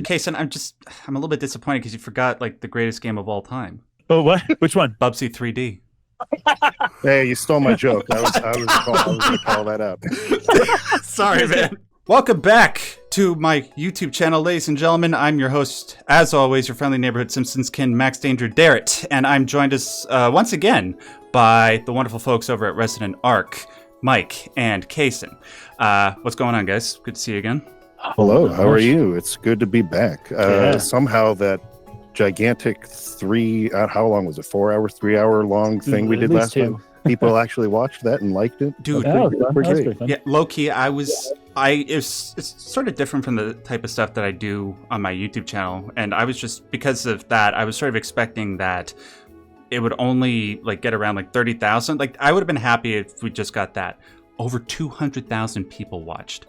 Casen, I'm a little bit disappointed because you forgot like the greatest game of all time. Oh, what? Which one? Bubsy 3D. Hey, you stole my joke. I was going to call that out. Sorry, man. Welcome back to my YouTube channel, ladies and gentlemen. I'm your host, as always, your friendly neighborhood Simpsons kin, Max Danger Derrat, and I'm joined once again by the wonderful folks over at Resident Arc, Mike and Casen. What's going on, guys? Good to see you again. Hello, how are you? It's good to be back. Somehow that gigantic how long was it? 4 hour, 3 hour long thing we did last time. People actually watched that and liked it. Dude, yeah, low key, it's sort of different from the type of stuff that I do on my YouTube channel. And I was just, because of that, I was sort of expecting that it would only like get around like 30,000. Like I would have been happy if we just got that. Over 200,000 people watched.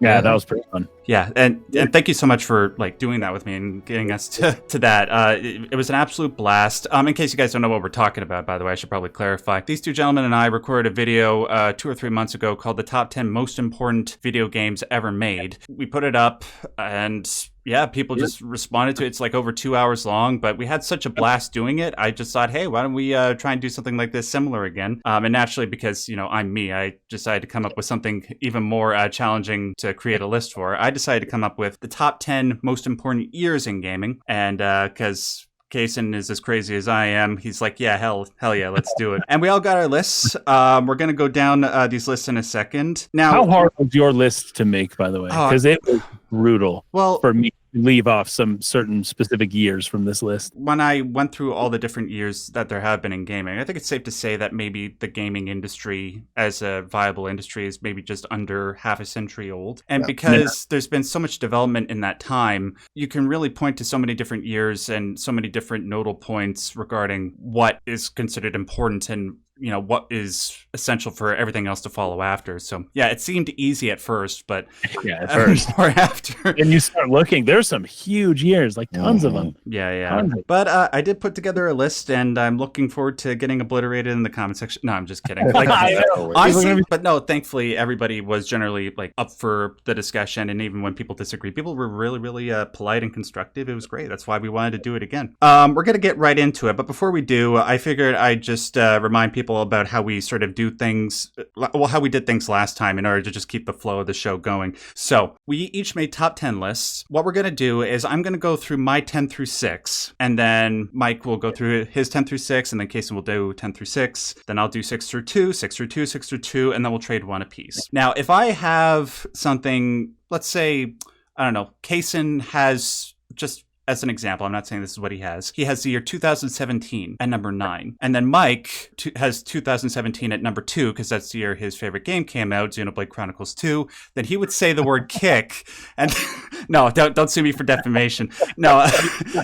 Yeah, that was pretty fun. Yeah, and thank you so much for like doing that with me and getting us to that. It was an absolute blast. In case you guys don't know what we're talking about, by the way, I should probably clarify. These two gentlemen and I recorded a video 2 or 3 months ago called The Top 10 Most Important Video Games Ever Made. We put it up and yeah, people just responded to it. It's like over 2 hours long, but we had such a blast doing it. I just thought, hey, why don't we try and do something like this similar again? And naturally, because, you know, I'm me, I decided to come up with something even more challenging to create a list for. I decided to come up with the top 10 most important years in gaming. And because Casen is as crazy as I am, he's like, yeah, hell yeah, let's do it. And we all got our lists. We're going to go down these lists in a second. Now, how hard was your list to make, by the way? Because it was brutal for me to leave off some certain specific years from this list. When I went through all the different years that there have been in gaming, I think it's safe to say that maybe the gaming industry as a viable industry is maybe just under half a century old. And because there's been so much development in that time, you can really point to so many different years and so many different nodal points regarding what is considered important and, you know, what is essential for everything else to follow after. So yeah, it seemed easy at first, but at first or after, and you start looking, there's some huge years, like tons of them. Yeah. But I did put together a list, and I'm looking forward to getting obliterated in the comment section. No, I'm just kidding. Like, honestly, but no, thankfully everybody was generally like up for the discussion, and even when people disagree, people were really, really polite and constructive. It was great. That's why we wanted to do it again. We're gonna get right into it, but before we do, I figured I'd just remind people about how we sort of do things, how we did things last time in order to just keep the flow of the show going. So we each made top 10 lists. What we're going to do is I'm going to go through my 10 through 6, and then Mike will go through his 10 through 6, and then Casen will do 10 through 6. Then I'll do 6 through 2, 6 through 2, 6 through 2, and then we'll trade one apiece. Now, if I have something, let's say, I don't know, Casen has, just as an example, I'm not saying this is what he has the year 2017 at number 9. And then Mike has 2017 at number 2, because that's the year his favorite game came out, Xenoblade Chronicles 2. Then he would say the word kick. And no, don't sue me for defamation. No,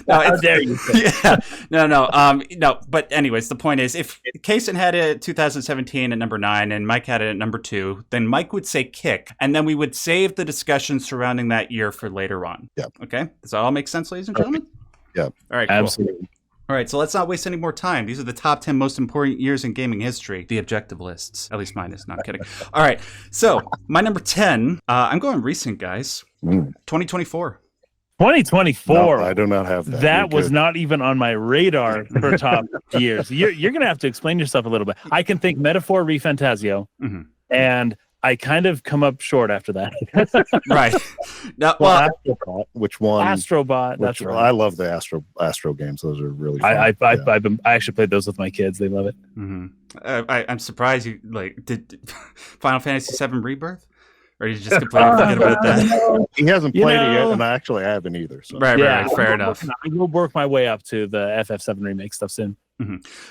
how dare you? Yeah, no. But anyways, the point is, if Casen had it 2017 at number 9 and Mike had it at number 2, then Mike would say kick. And then we would save the discussion surrounding that year for later on. Yeah. Okay? Does that all make sense, ladies and gentlemen? Yeah. All right, cool. Absolutely. All right, so let's not waste any more time. These are the top 10 most important years in gaming history. The objective lists. At least mine is. Not kidding. All right, so my number 10, I'm going recent, guys. 2024. 2024. No, I do not have that. That was not even on my radar for top years. You're going to have to explain yourself a little bit. I can think Metaphor ReFantasio, and I kind of come up short after that. Right. Now, well, Astrobot, which one? Astrobot. That's right. I love the Astro games. Those are really fun. I actually played those with my kids. They love it. I'm surprised you did Final Fantasy VII Rebirth, or you just completely forget about that. He hasn't played it yet, and I actually haven't either. So. Right. Fair enough. I will work my way up to the FF7 remake stuff soon.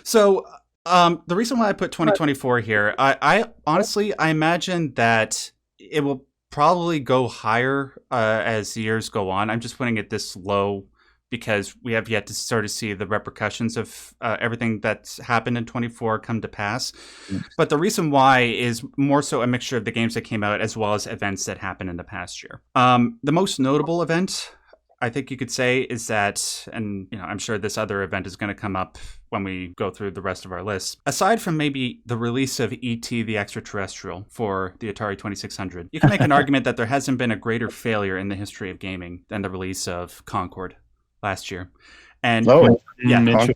So. The reason why I put 2024 here, I honestly, I imagine that it will probably go higher as the years go on. I'm just putting it this low because we have yet to sort of see the repercussions of everything that's happened in 24 come to pass. But the reason why is more so a mixture of the games that came out as well as events that happened in the past year. The most notable event I think you could say is that, and I'm sure this other event is going to come up when we go through the rest of our list. Aside from maybe the release of E.T. the Extraterrestrial for the Atari 2600, you can make an argument that there hasn't been a greater failure in the history of gaming than the release of Concord last year. And Concord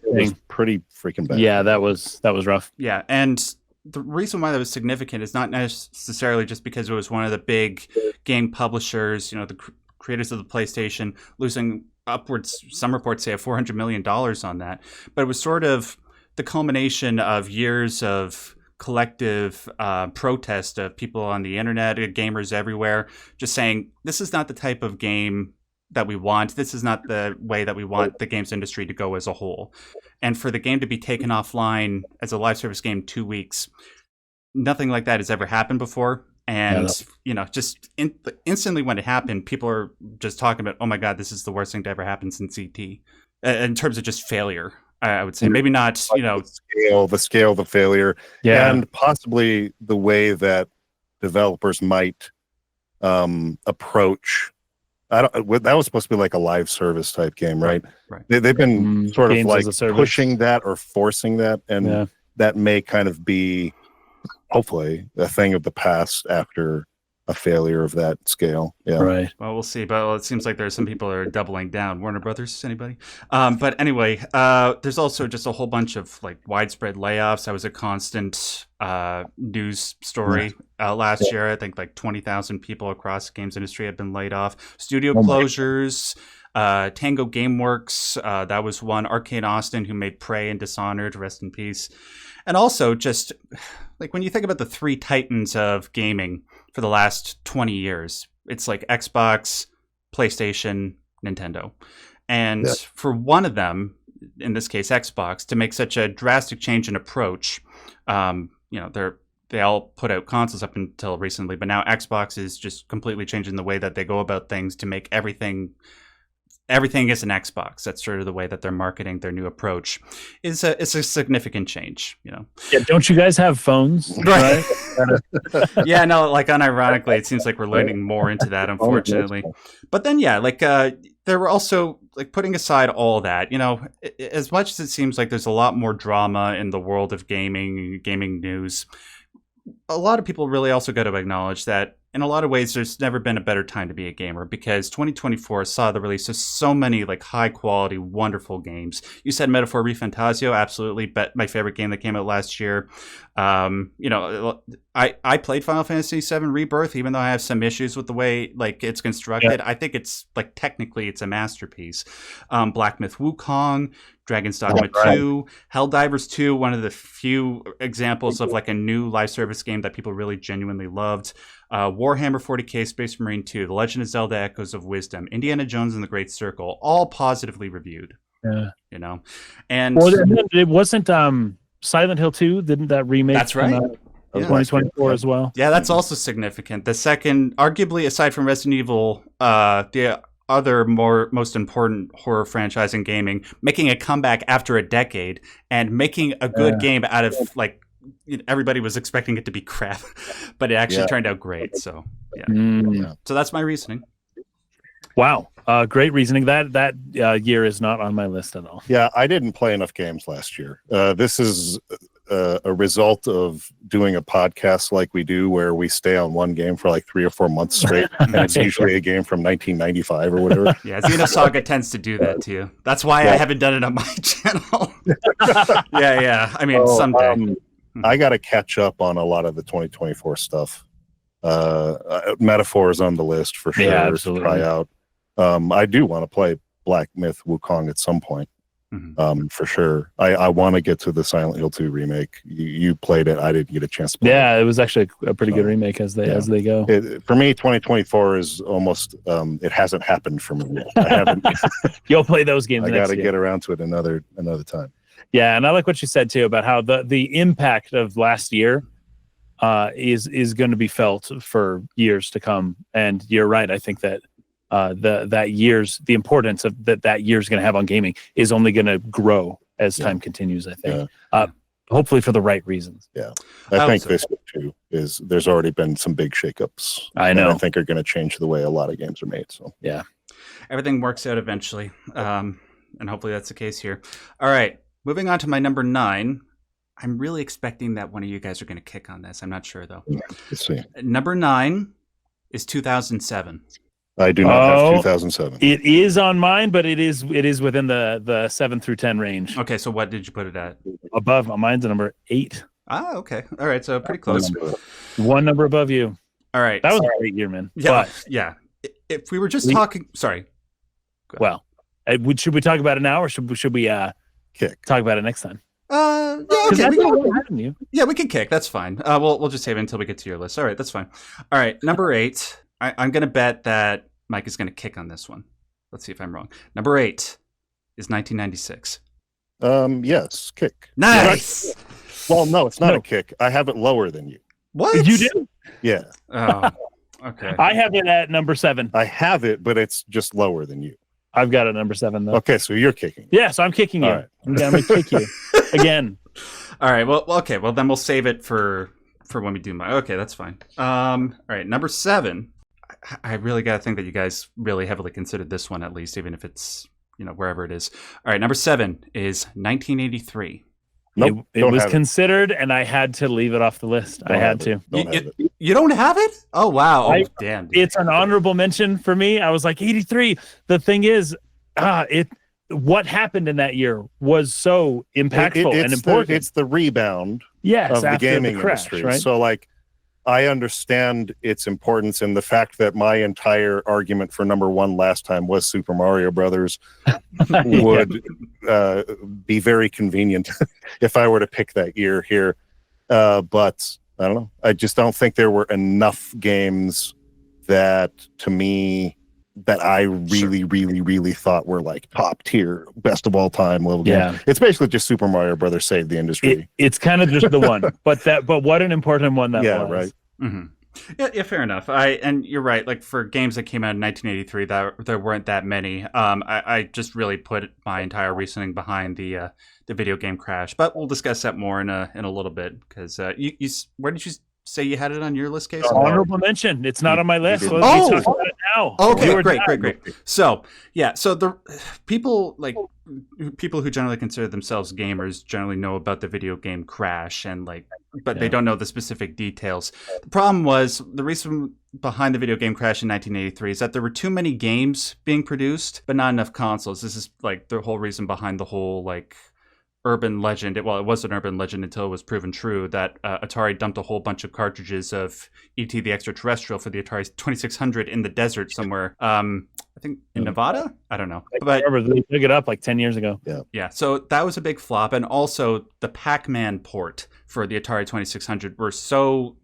was pretty freaking bad. Yeah, that was rough. Yeah, and the reason why that was significant is not necessarily just because it was one of the big game publishers, the creators of the PlayStation, losing upwards, some reports say, $400 million on that. But it was sort of the culmination of years of collective protest of people on the internet, gamers everywhere, just saying, this is not the type of game that we want. This is not the way that we want the games industry to go as a whole. And for the game to be taken offline as a live service game 2 weeks, nothing like that has ever happened before. And, just instantly when it happened, people are just talking about, oh my God, this is the worst thing to ever happen since ET. In terms of just failure, I would say. Maybe not, the scale of the failure. Yeah. And possibly the way that developers might approach. That was supposed to be like a live service type game, right? Right. They've been sort of like pushing that or forcing that, and that may kind of be, hopefully, a thing of the past after a failure of that scale. Yeah. Right. Well, we'll see. But it seems like there's some people that are doubling down. Warner Brothers, anybody? But anyway, there's also just a whole bunch of like widespread layoffs. That was a constant news story last year. I think like 20,000 people across the games industry have been laid off. Studio closures. Tango Gameworks, that was one. Arcade Austin, who made Prey and Dishonored, rest in peace. And also just like when you think about the three titans of gaming for the last 20 years, it's like Xbox, PlayStation, Nintendo. And for one of them, in this case Xbox, to make such a drastic change in approach, they all put out consoles up until recently, but now Xbox is just completely changing the way that they go about things to make everything is an Xbox. That's sort of the way that they're marketing their new approach. It's a significant change, Yeah, don't you guys have phones? Right. Yeah, no, like unironically, it seems like we're leaning more into that, unfortunately. But then, there were also, like, putting aside all that, as much as it seems like there's a lot more drama in the world of gaming news, a lot of people really also got to acknowledge that in a lot of ways, there's never been a better time to be a gamer, because 2024 saw the release of so many like high quality, wonderful games. You said Metaphor ReFantazio, absolutely, but my favorite game that came out last year. I played Final Fantasy VII Rebirth, even though I have some issues with the way like it's constructed. I think it's like technically it's a masterpiece. Black Myth Wukong, Dragon's Dogma 2, Helldivers 2, one of the few examples of like a new live service game that people really genuinely loved. Warhammer 40k, Space Marine 2, The Legend of Zelda Echoes of Wisdom, Indiana Jones and the Great Circle, all positively reviewed. Yeah. And it wasn't Silent Hill 2, didn't that remake? That's right. 2024 as well. Yeah, that's also significant. The second, arguably aside from Resident Evil, the other most important horror franchise in gaming, making a comeback after a decade and making a good game out of like everybody was expecting it to be crap, but it actually turned out great. So so that's my reasoning. Wow, great reasoning. That year is not on my list at all. Yeah, I didn't play enough games last year. This is a result of doing a podcast like we do, where we stay on one game for like 3 or 4 months straight, and it's usually a game from 1995 or whatever. Yeah, Xenosaga tends to do that to you. That's why I haven't done it on my channel. Yeah. I mean, someday. I got to catch up on a lot of the 2024 stuff. Metaphor is on the list for sure. Yeah, absolutely. To try out. I do want to play Black Myth Wukong at some point. For sure. I want to get to the Silent Hill 2 remake. You played it. I didn't get a chance to play it. It was actually a pretty good remake as they go. For me, 2024 is almost it hasn't happened for me. I haven't. You'll play those games. I got to get around to it another time. Yeah, and I like what you said too about how the impact of last year is going to be felt for years to come. And you're right. I think that the importance of that year is going to have on gaming is only going to grow as time continues. I think. hopefully for the right reasons. Yeah, I think this too is there's already been some big shakeups. I know. I think are going to change the way a lot of games are made. So yeah, everything works out eventually, and hopefully that's the case here. All right, moving on to my number 9. I'm really expecting that one of you guys are going to kick on this. I'm not sure though. Let's see. Number 9 is 2007. I do not have 2007. It is on mine, but it is within the 7 through 10 range. Okay, so what did you put it at? Above. Mine's a number 8. Ah, okay. All right, so pretty close. One number above you. All right. That was a great year, man. Yeah, yeah. If we were just talking, sorry. Well, should we talk about it now, or should we talk about it next time? Yeah, okay. We can kick. That's fine. We'll just save it until we get to your list. All right, that's fine. All right, number 8. I'm going to bet that Mike is going to kick on this one. Let's see if I'm wrong. Number 8 is 1996. Yes, kick. Nice. Well, no, it's not a kick. I have it lower than you. What? You do? Yeah. Oh, okay. I have it at number 7. I have it, but it's just lower than you. I've got it number 7 though. Okay, so you're kicking. Yeah, so I'm kicking you. All right. I'm going to kick you again. All right. Well, okay. Well, then we'll save it for when we do my. Okay, that's fine. All right. Number 7. I really got to think that you guys really heavily considered this one, at least, even if it's, wherever it is. All right. Number 7 is 1983. Nope, it was considered, and I had to leave it off the list. I had to. You don't have it? Oh, wow. Oh, damn. Dude. It's an honorable mention for me. I was like, 83. The thing is, what happened in that year was so impactful and important. It's the rebound of the gaming industry. Right? So, I understand its importance, and the fact that my entire argument for number 1 last time was Super Mario Brothers would be very convenient if I were to pick that year here. But I don't know. I just don't think there were enough games that, to me, that I really, really, really thought were top tier, best of all time level game. It's basically just Super Mario Brothers saved the industry. It's kind of just the one, but what an important one that was. Yeah, right. Mm-hmm. Yeah, fair enough. And you're right. For games that came out in 1983, there weren't that many. I just really put my entire reasoning behind the video game crash, but we'll discuss that more in a little bit because where did you say you had it on your list, Casen? Honorable mention. It's not on my list. Let's talk about it now. Okay, great. So the people who generally consider themselves gamers generally know about the video game crash but they don't know the specific details. The problem was the reason behind the video game crash in 1983 is that there were too many games being produced, but not enough consoles. This is the whole reason behind the whole urban legend. It was an urban legend until it was proven true that Atari dumped a whole bunch of cartridges of E.T. the Extraterrestrial for the Atari 2600 in the desert somewhere. I think in Nevada? I don't know. But they took it up 10 years ago. Yeah. So that was a big flop. And also the Pac-Man port for the Atari 2600 were so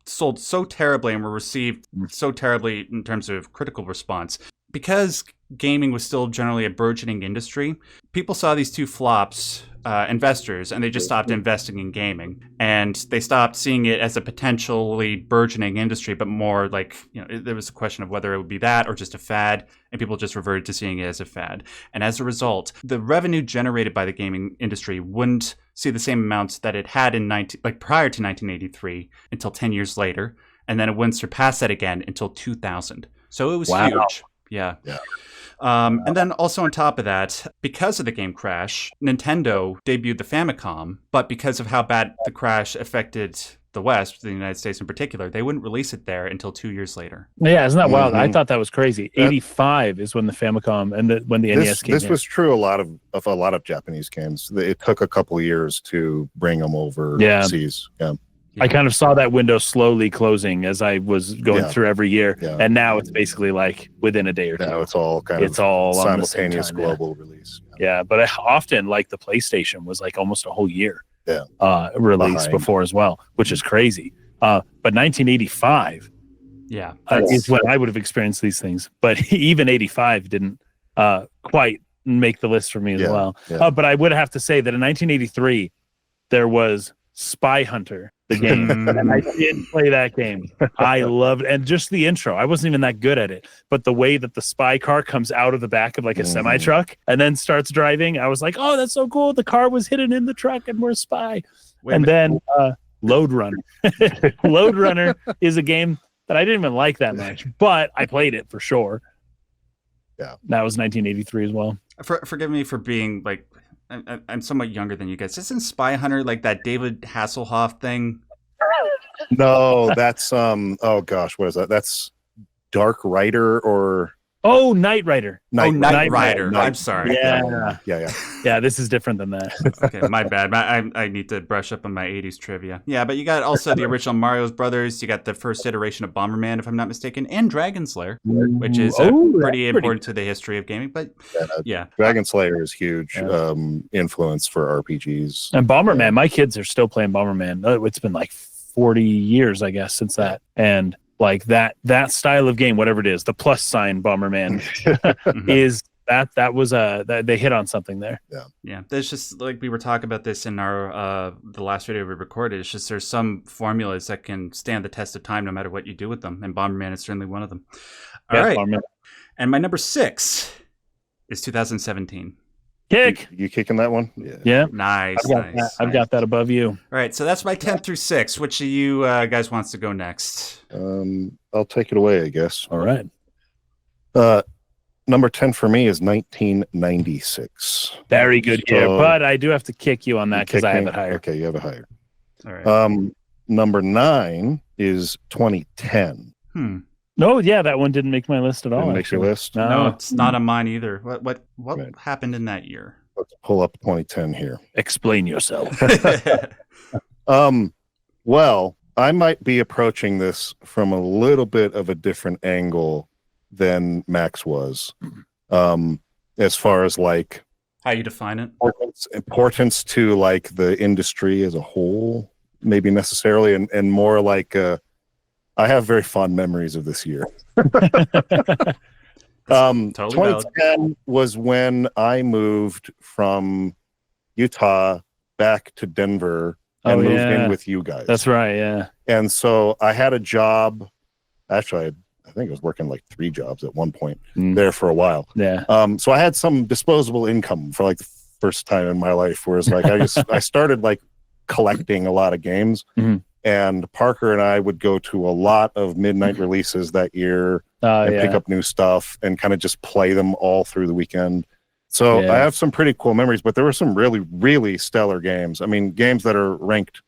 sold so terribly and were received so terribly in terms of critical response. Because gaming was still generally a burgeoning industry, people saw these two flops, investors, and they just stopped investing in gaming. And they stopped seeing it as a potentially burgeoning industry, but more there was a question of whether it would be that or just a fad, and people just reverted to seeing it as a fad. And as a result, the revenue generated by the gaming industry wouldn't see the same amounts that it had in prior to 1983 until 10 years later, and then it wouldn't surpass that again until 2000. So it was huge. Yeah. And then also on top of that, because of the game crash, Nintendo debuted the Famicom, but because of how bad the crash affected the West, the United States in particular, they wouldn't release it there until 2 years later. Yeah, isn't that wild? I thought that was crazy. 85 is when the Famicom and when the NES came in. This was true a lot of Japanese games. It took a couple of years to bring them overseas. Yeah. I kind of saw that window slowly closing as I was going through every year, and now it's basically within a day or two. Now it's all all simultaneous global release. Yeah, but I often the PlayStation was almost a whole year release before as well, which is crazy. But 1985, is when I would have experienced these things. But even 85 didn't quite make the list for me as well. Yeah. But I would have to say that in 1983 there was Spy Hunter, the game. And I did play that game. I loved it. And just the intro. I wasn't even that good at it. But the way that the spy car comes out of the back of like a semi-truck and then starts driving, I was like, oh, that's so cool. The car was hidden in the truck and we're a spy. And then Load Runner. Load Runner is a game that I didn't even like that much, but I played it for sure. Yeah. That was 1983 as well. Forgive me for being like, I'm somewhat younger than you guys. Isn't Spy Hunter like that David Hasselhoff thing? No, that's oh gosh, what is that? That's Dark Rider or Knight Rider. Knight Rider. I'm sorry. Yeah, this is different than that. Okay, my bad. I need to brush up on my 80s trivia. Yeah, but you got also the original Mario Brothers. You got the first iteration of Bomberman, if I'm not mistaken, and Dragon Slayer, which is pretty important to the history of gaming. But yeah. Dragon Slayer is huge influence for RPGs. And Bomberman, my kids are still playing Bomberman. It's been like 40 years, I guess, since that. And like that style of game, whatever it is, the plus sign Bomberman is that was they hit on something there. Yeah. There's just like we were talking about this in our the last video we recorded. It's just there's some formulas that can stand the test of time no matter what you do with them, and Bomberman is certainly one of them. All right. Bomberman. And my number 6 is 2017. Kick. You kicking that one? Yeah. Nice. I've got that above you. All right. So that's my 10 through 6. Which of you guys wants to go next? I'll take it away, I guess. All right. Number 10 for me is 1996. Very good year, but I do have to kick you on that because I have it higher. Okay, you have it higher. All right. Number 9 is 2010. No, that one didn't make my list at all. Didn't make your list? No, it's not on mine either. What happened in that year? Let's pull up 2010 here. Explain yourself. Well, I might be approaching this from a little bit of a different angle than Max was, as far as like how you define it, importance to like the industry as a whole, maybe necessarily, and more like I have very fond memories of this year. Totally 2010 was when I moved from Utah back to Denver and moved in with you guys. That's right, yeah. And so I had a job. Actually, I think I was working like 3 jobs at one point there for a while. Yeah. So I had some disposable income for like the first time in my life, whereas like I started like collecting a lot of games. And Parker and I would go to a lot of midnight releases that year and pick up new stuff and kind of just play them all through the weekend. So I have some pretty cool memories, but there were some really, really stellar games. I mean, games that are ranked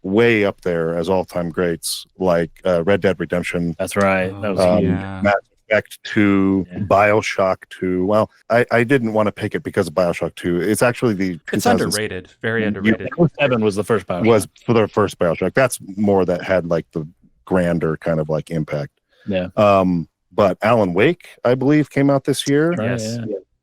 way up there as all-time greats, like Red Dead Redemption. That's right. That was Mass Effect 2, BioShock 2. Well, I didn't want to pick it because of BioShock 2. It's actually it's underrated, very underrated. 7 was the first BioShock. Was for the first BioShock. That's more that had like the grander kind of like impact. Yeah. But Alan Wake, I believe, came out this year. Yes.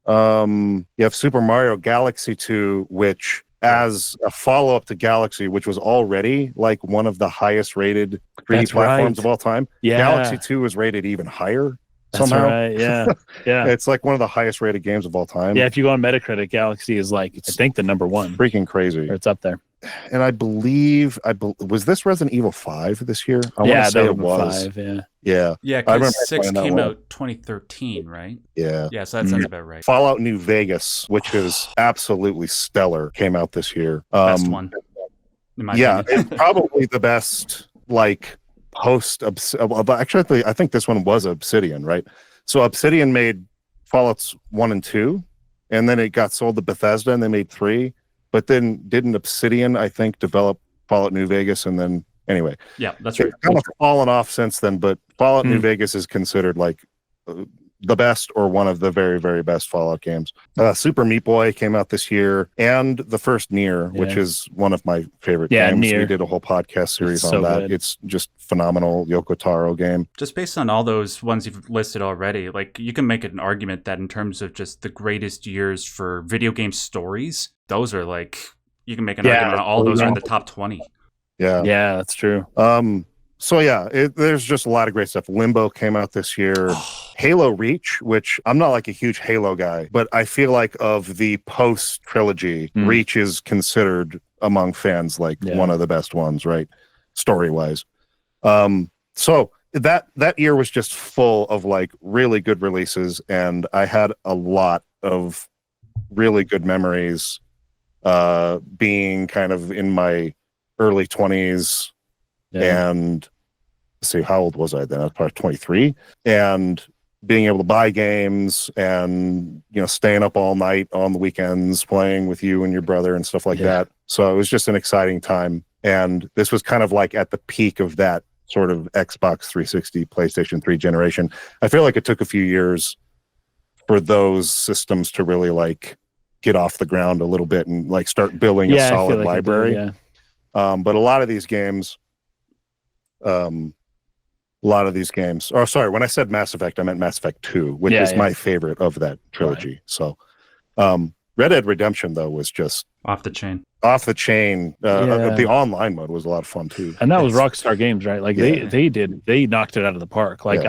You have Super Mario Galaxy 2, which as a follow-up to Galaxy, which was already like one of the highest rated 3D platforms of all time. Yeah. Galaxy 2 was rated even higher. Somehow. Right. Yeah. It's like one of the highest rated games of all time. Yeah, if you go on Metacritic, Galaxy is like, I think, the number 1. Freaking crazy. Or it's up there. And I believe was this Resident Evil 5 this year? I want to say it was. 5, yeah. Yeah. Yeah, because 6 came out 2013, right? Yeah. Yeah, so that sounds about right. Fallout New Vegas, which is absolutely stellar, came out this year. Best one. It's probably the best like actually I think this one was Obsidian, right? So Obsidian made Fallouts 1 and 2, and then it got sold to Bethesda and they made 3, but then didn't Obsidian, I think, develop Fallout New Vegas, and then anyway. Yeah, that's right. It's kind of fallen off since then, but Fallout New Vegas is considered like the best or one of the very, very best Fallout games. Super Meat Boy came out this year, and the first Nier, which is one of my favorite games. Nier. We did a whole podcast series on that. Good. It's just phenomenal Yoko Taro game. Just based on all those ones you've listed already, like you can make an argument that in terms of just the greatest years for video game stories, those are like, you can make an argument all those are in the top 20. Yeah, that's true. So there's just a lot of great stuff. Limbo came out this year. Halo Reach, which I'm not like a huge Halo guy, but I feel like of the post trilogy, Reach is considered among fans like one of the best ones, right? Story-wise. So that year was just full of like really good releases, and I had a lot of really good memories being kind of in my early 20s. And let's see, how old was I then? I was probably 23, and being able to buy games and, you know, staying up all night on the weekends playing with you and your brother and stuff like that. So it was just an exciting time. And this was kind of like at the peak of that sort of Xbox 360, PlayStation 3 generation. I feel like it took a few years for those systems to really like get off the ground a little bit and like start building a solid library. But a lot of these games, oh, sorry, when I said Mass Effect, I meant Mass Effect 2, which is my favorite of that trilogy. Right. So Red Dead Redemption, though, was just off the chain. The online mode was a lot of fun too. And that was Rockstar Games, right? Like they knocked it out of the park. Like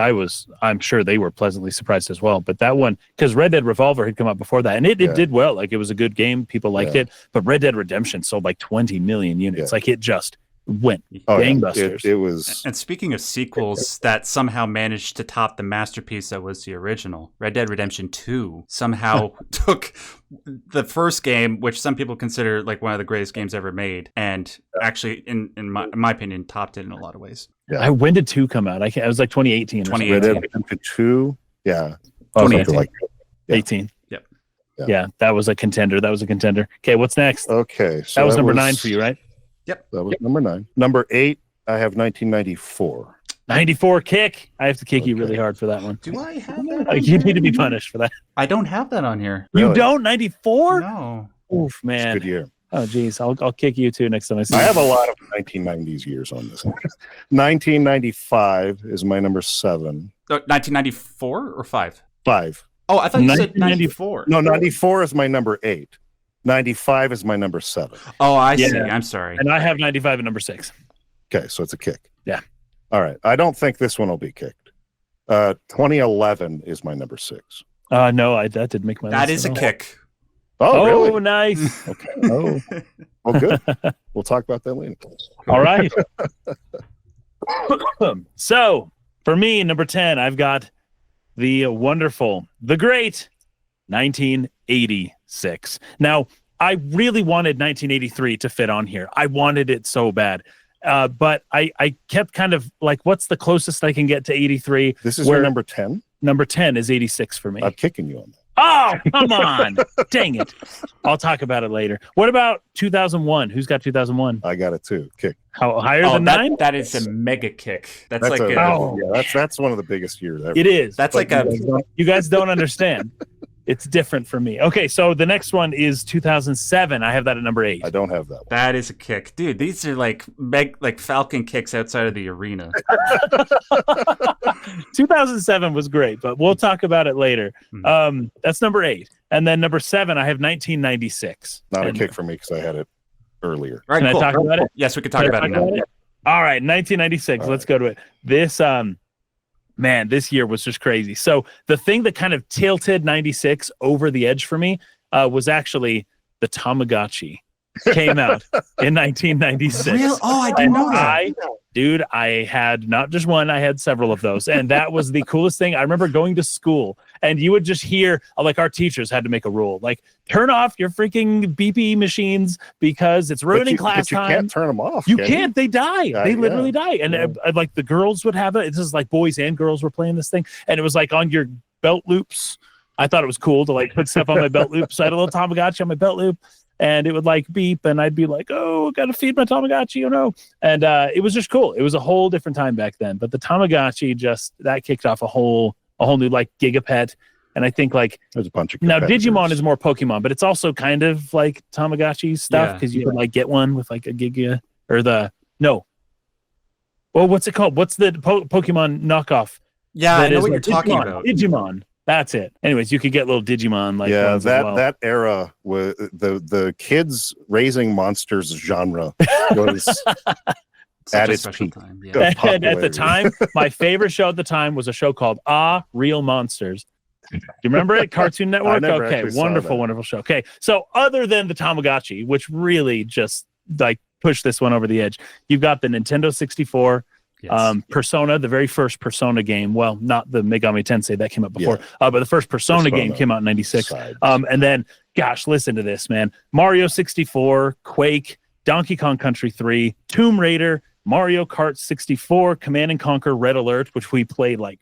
I'm sure they were pleasantly surprised as well. But that one, because Red Dead Revolver had come out before that, and it did well. Like it was a good game, people liked it. But Red Dead Redemption sold like 20 million units. Like it just went gangbusters. It was. And speaking of sequels that somehow managed to top the masterpiece that was the original, Red Dead Redemption 2 somehow took the first game, which some people consider like one of the greatest games ever made, and actually, in my opinion, topped it in a lot of ways. When did 2 come out? I was like 2018. 2018. Red Dead Redemption 2. Yeah. 2018. Like 18. Yep. Yeah, that was a contender. Okay, what's next? Okay, so that was number 9 for you, right? Yep. That was number 9. Number 8, I have 1994. 94 kick. I have to kick you really hard for that one. Do I have that? Like, you need to be punished for that. I don't have that on here. Really? You don't? 94? No. Oof, man. Good year. Oh, geez. I'll kick you too next time I see you. I have a lot of 1990s years on this. 1995 is my number 7. 1994 or 5? 5. Oh, I thought you said 94. No, 94 is my number 8. 95 is my number 7. Oh, I see. I'm sorry. And I have 95 at number 6. Okay, so it's a kick. Yeah. All right. I don't think this one will be kicked. 2011 is my number 6. No, that didn't make my list. That is a kick. Oh, really? Nice. Okay. Oh, well, good. We'll talk about that later. All right. So, for me, number 10, I've got the wonderful, the great 1986. Now, I really wanted 1983 to fit on here. I wanted it so bad. But I kept kind of like, what's the closest I can get to 83? This is your number 10? Number 10 is 86 for me. I'm kicking you on that. Oh, come on. Dang it. I'll talk about it later. What about 2001? Who's got 2001? I got it too. Kick. How higher than 9? That is a mega kick. That's like that's one of the biggest years ever. It is. That's like you guys don't understand. It's different for me. Okay, so the next one is 2007. I have that at number 8. I don't have that one. That is a kick. Dude, these are like Falcon kicks outside of the arena. 2007 was great, but we'll talk about it later. That's number 8. And then number 7, I have 1996. Not a kick for me because I had it earlier. All right, Can I talk about it? Yes, we can talk about it now. All right, 1996. Let's go to it. This man, this year was just crazy. So the thing that kind of tilted 96 over the edge for me was actually the Tamagotchi came out in 1996. Real? Oh, I didn't know that. Dude, I had not just one, I had several of those. And that was the coolest thing. I remember going to school and you would just hear, like our teachers had to make a rule, like turn off your freaking BP machines because it's ruining class time. You can't turn them off. You can't. They die. They literally die. And like the girls would have it. It's just like boys and girls were playing this thing. And it was like on your belt loops. I thought it was cool to like put stuff on my belt loop. So I had a little Tamagotchi on my belt loop. And it would like beep, and I'd be like, "Oh, gotta feed my Tamagotchi!" Oh no! And it was just cool. It was a whole different time back then. But the Tamagotchi that kicked off a whole new like Gigapet. And I think like there's a bunch of now Digimon is more Pokemon, but it's also kind of like Tamagotchi stuff because you could like get one with like a Giga or well, what's it called? What's the Pokemon knockoff? Yeah, I know what you're talking about. Digimon. That's it. Anyways, you could get little Digimon like that era was the kids raising monsters genre was at its peak. Time, And at the time, my favorite show at the time was a show called Real Monsters. Do you remember it? Cartoon Network? Okay, wonderful show. Okay, so other than the Tamagotchi, which really just like push this one over the edge. You've got the Nintendo 64, Persona, the very first Persona game. Well, not the Megami Tensei that came out before, but the first Persona game came out in 96. And then, gosh, listen to this, man. Mario 64, Quake, Donkey Kong Country 3, Tomb Raider, Mario Kart 64, Command and Conquer Red Alert, which we played like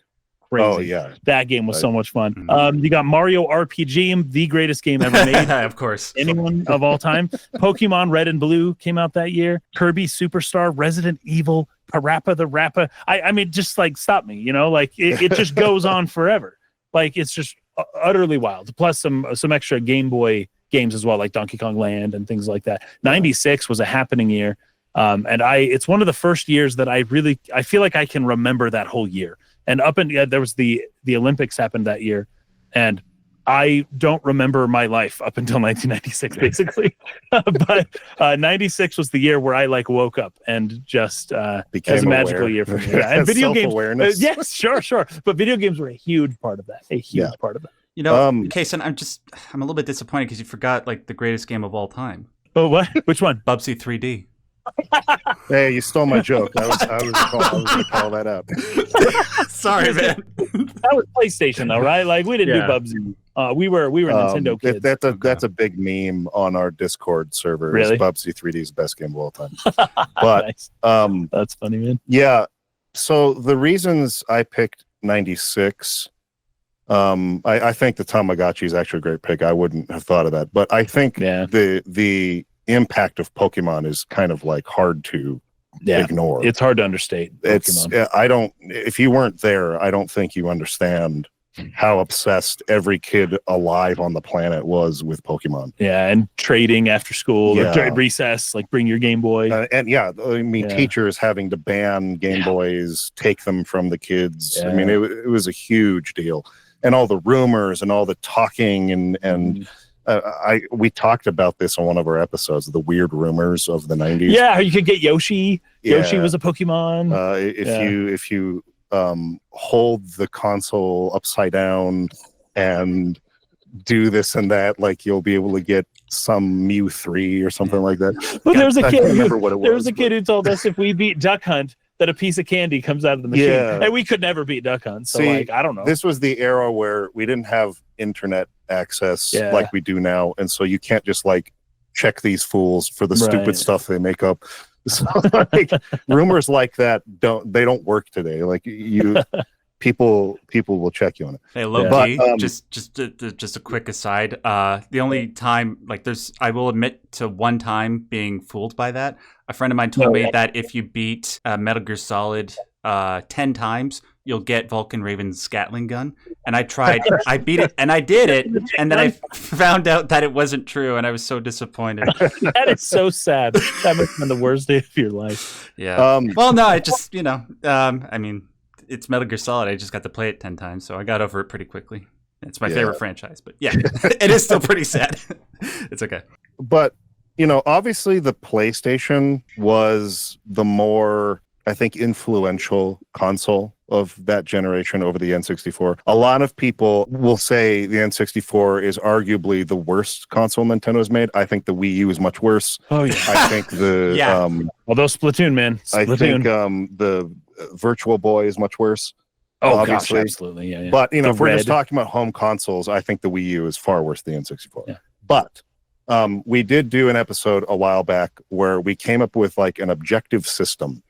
crazy. Oh, yeah. That game was so much fun. You got Mario RPG, the greatest game ever made. Of course. Anyone of all time. Pokemon Red and Blue came out that year. Kirby Superstar, Resident Evil, Parappa the Rappa. I mean, just like, stop me, you know? Like, it just goes on forever. Like, it's just utterly wild. Plus some extra Game Boy games as well, like Donkey Kong Land and things like that. 96 was a happening year. And it's one of the first years that I feel like I can remember that whole year. And there was the Olympics happened that year, and I don't remember my life up until 1996, basically. But 96 was the year where I like woke up and just became as a magical aware. Year for me. Yeah. And video games, Self-awareness. yes, sure. But video games were a huge part of that. Part of that. You know, Casen, I'm a little bit disappointed because you forgot like the greatest game of all time. Oh, what? Which one? Bubsy 3D. Hey, you stole my joke. I was going to call that out. Sorry, man. That was PlayStation, though, right? Like, we didn't do Bubsy. We were Nintendo kids. That's a big meme on our Discord server. Really? Bubsy 3D's best game of all time. But nice. That's funny, man. Yeah. So the reasons I picked 96, I think the Tamagotchi is actually a great pick. I wouldn't have thought of that, but I think the impact of Pokemon is kind of like hard to ignore. It's hard to understate. If you weren't there, I don't think you understand how obsessed every kid alive on the planet was with Pokemon. Yeah, and trading after school, or recess, like bring your Game Boy. Teachers having to ban Game Boys, take them from the kids. Yeah. I mean, it was a huge deal. And all the rumors and all the talking and we talked about this on one of our episodes, the weird rumors of the 90s. Yeah, you could get Yoshi. Yeah. Yoshi was a Pokemon. If you hold the console upside down and do this and that, like you'll be able to get some Mew 3 or something like that. But there's a kid. Remember what it was. There was a kid who told us if we beat Duck Hunt, that a piece of candy comes out of the machine. Yeah. And we could never beat Duck Hunt. So, I don't know. This was the era where we didn't have internet access like we do now. And so you can't just like check these fools for the stupid stuff they make up. So rumors like that don't work today. Like people will check you on it. Hey, low-key, just a quick aside. The only time, I will admit to one time being fooled by that. A friend of mine told me that if you beat Metal Gear Solid 10 times, you'll get Vulcan Raven's Gatling gun. And I tried, I beat it, and I did it, and then I found out that it wasn't true, and I was so disappointed. That is so sad. That must have been the worst day of your life. Yeah. Well, no, I just, I mean, it's Metal Gear Solid. I just got to play it 10 times, so I got over it pretty quickly. It's my favorite franchise, but yeah, it is still pretty sad. It's okay. But, obviously the PlayStation was the more, I think, influential console of that generation over the N64. A lot of people will say the N64 is arguably the worst console Nintendo's made. I think the Wii U is much worse. Oh, yeah. I think the... although Splatoon, man. I think the Virtual Boy is much worse. Oh, obviously. gosh, absolutely. Yeah. But, if we're just talking about home consoles, I think the Wii U is far worse than the N64. Yeah. But we did do an episode a while back where we came up with like an objective system.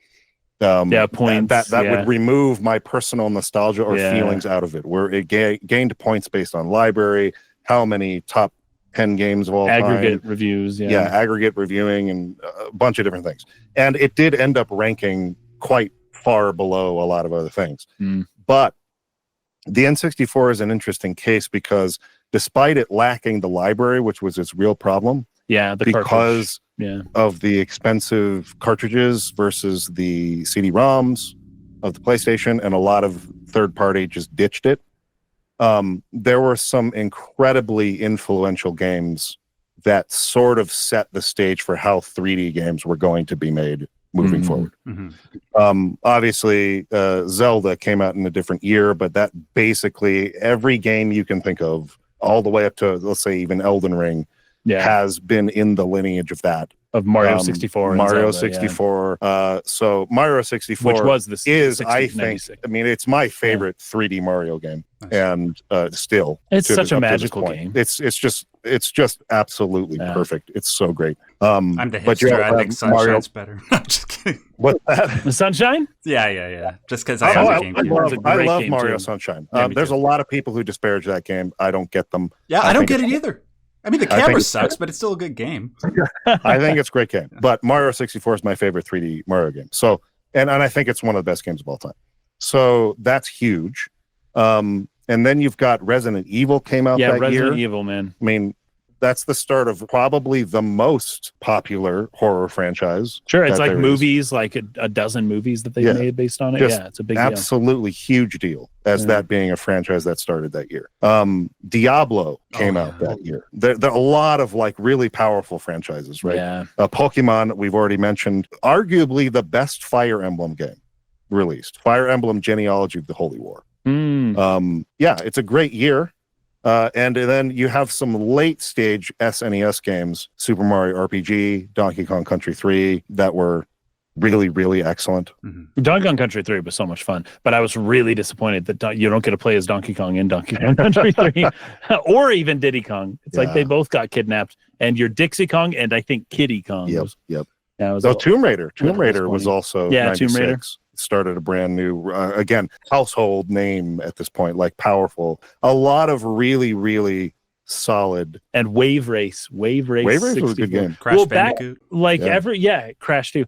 Points. That would remove my personal nostalgia or feelings out of it, where it gained points based on library, how many top 10 games of all aggregate time. reviews. Aggregate reviewing and a bunch of different things. And it did end up ranking quite far below a lot of other things. But the N64 is an interesting case because despite it lacking the library, which was its real problem, because of the expensive cartridges versus the CD-ROMs of the PlayStation, and a lot of third party just ditched it. There were some incredibly influential games that sort of set the stage for how 3D games were going to be made moving forward. Obviously, Zelda came out in a different year, but that basically every game you can think of, all the way up to, let's say, even Elden Ring, has been in the lineage of that. of Mario 64. Mario Zelda, 64. So Mario 64, which was the I think, I mean, it's my favorite 3D Mario game, and still, it's such a magical game. It's just absolutely perfect. It's so great. I'm the hipster. I think Sunshine's better. I'm just kidding. What's that? The Sunshine? Yeah. Just because I love Mario Sunshine. There's a lot of people who disparage that game. I don't get them. Yeah, I don't get it either. I mean, the camera sucks, but it's still a good game. I think it's a great game. But Mario 64 is my favorite 3D Mario game. So, and I think it's one of the best games of all time. So that's huge. And then you've got Resident Evil came out that year. Yeah, Resident Evil, man. I mean, that's the start of probably the most popular horror franchise. Sure, it's like movies, like a dozen movies that they made based on it. Just it's a big absolutely huge deal as that being a franchise that started that year. Diablo came out that year. There are a lot of like really powerful franchises, right? Yeah. Pokemon, we've already mentioned, arguably the best Fire Emblem game released. Fire Emblem Genealogy of the Holy War. It's a great year. And then you have some late stage SNES games, Super Mario RPG, Donkey Kong Country 3, that were really, really excellent. Mm-hmm. Donkey Kong Country 3 was so much fun, but I was really disappointed that you don't get to play as Donkey Kong in Donkey Kong Country 3 or even Diddy Kong. It's like they both got kidnapped, and you're Dixie Kong and I think Kiddy Kong. Yep. Tomb Raider. Tomb Raider was also 96. Tomb Raider. Started a brand new, again, household name at this point, like powerful. A lot of really, really solid. And Wave Race. Wave Race was a good game. Crash Bandicoot. Crash too.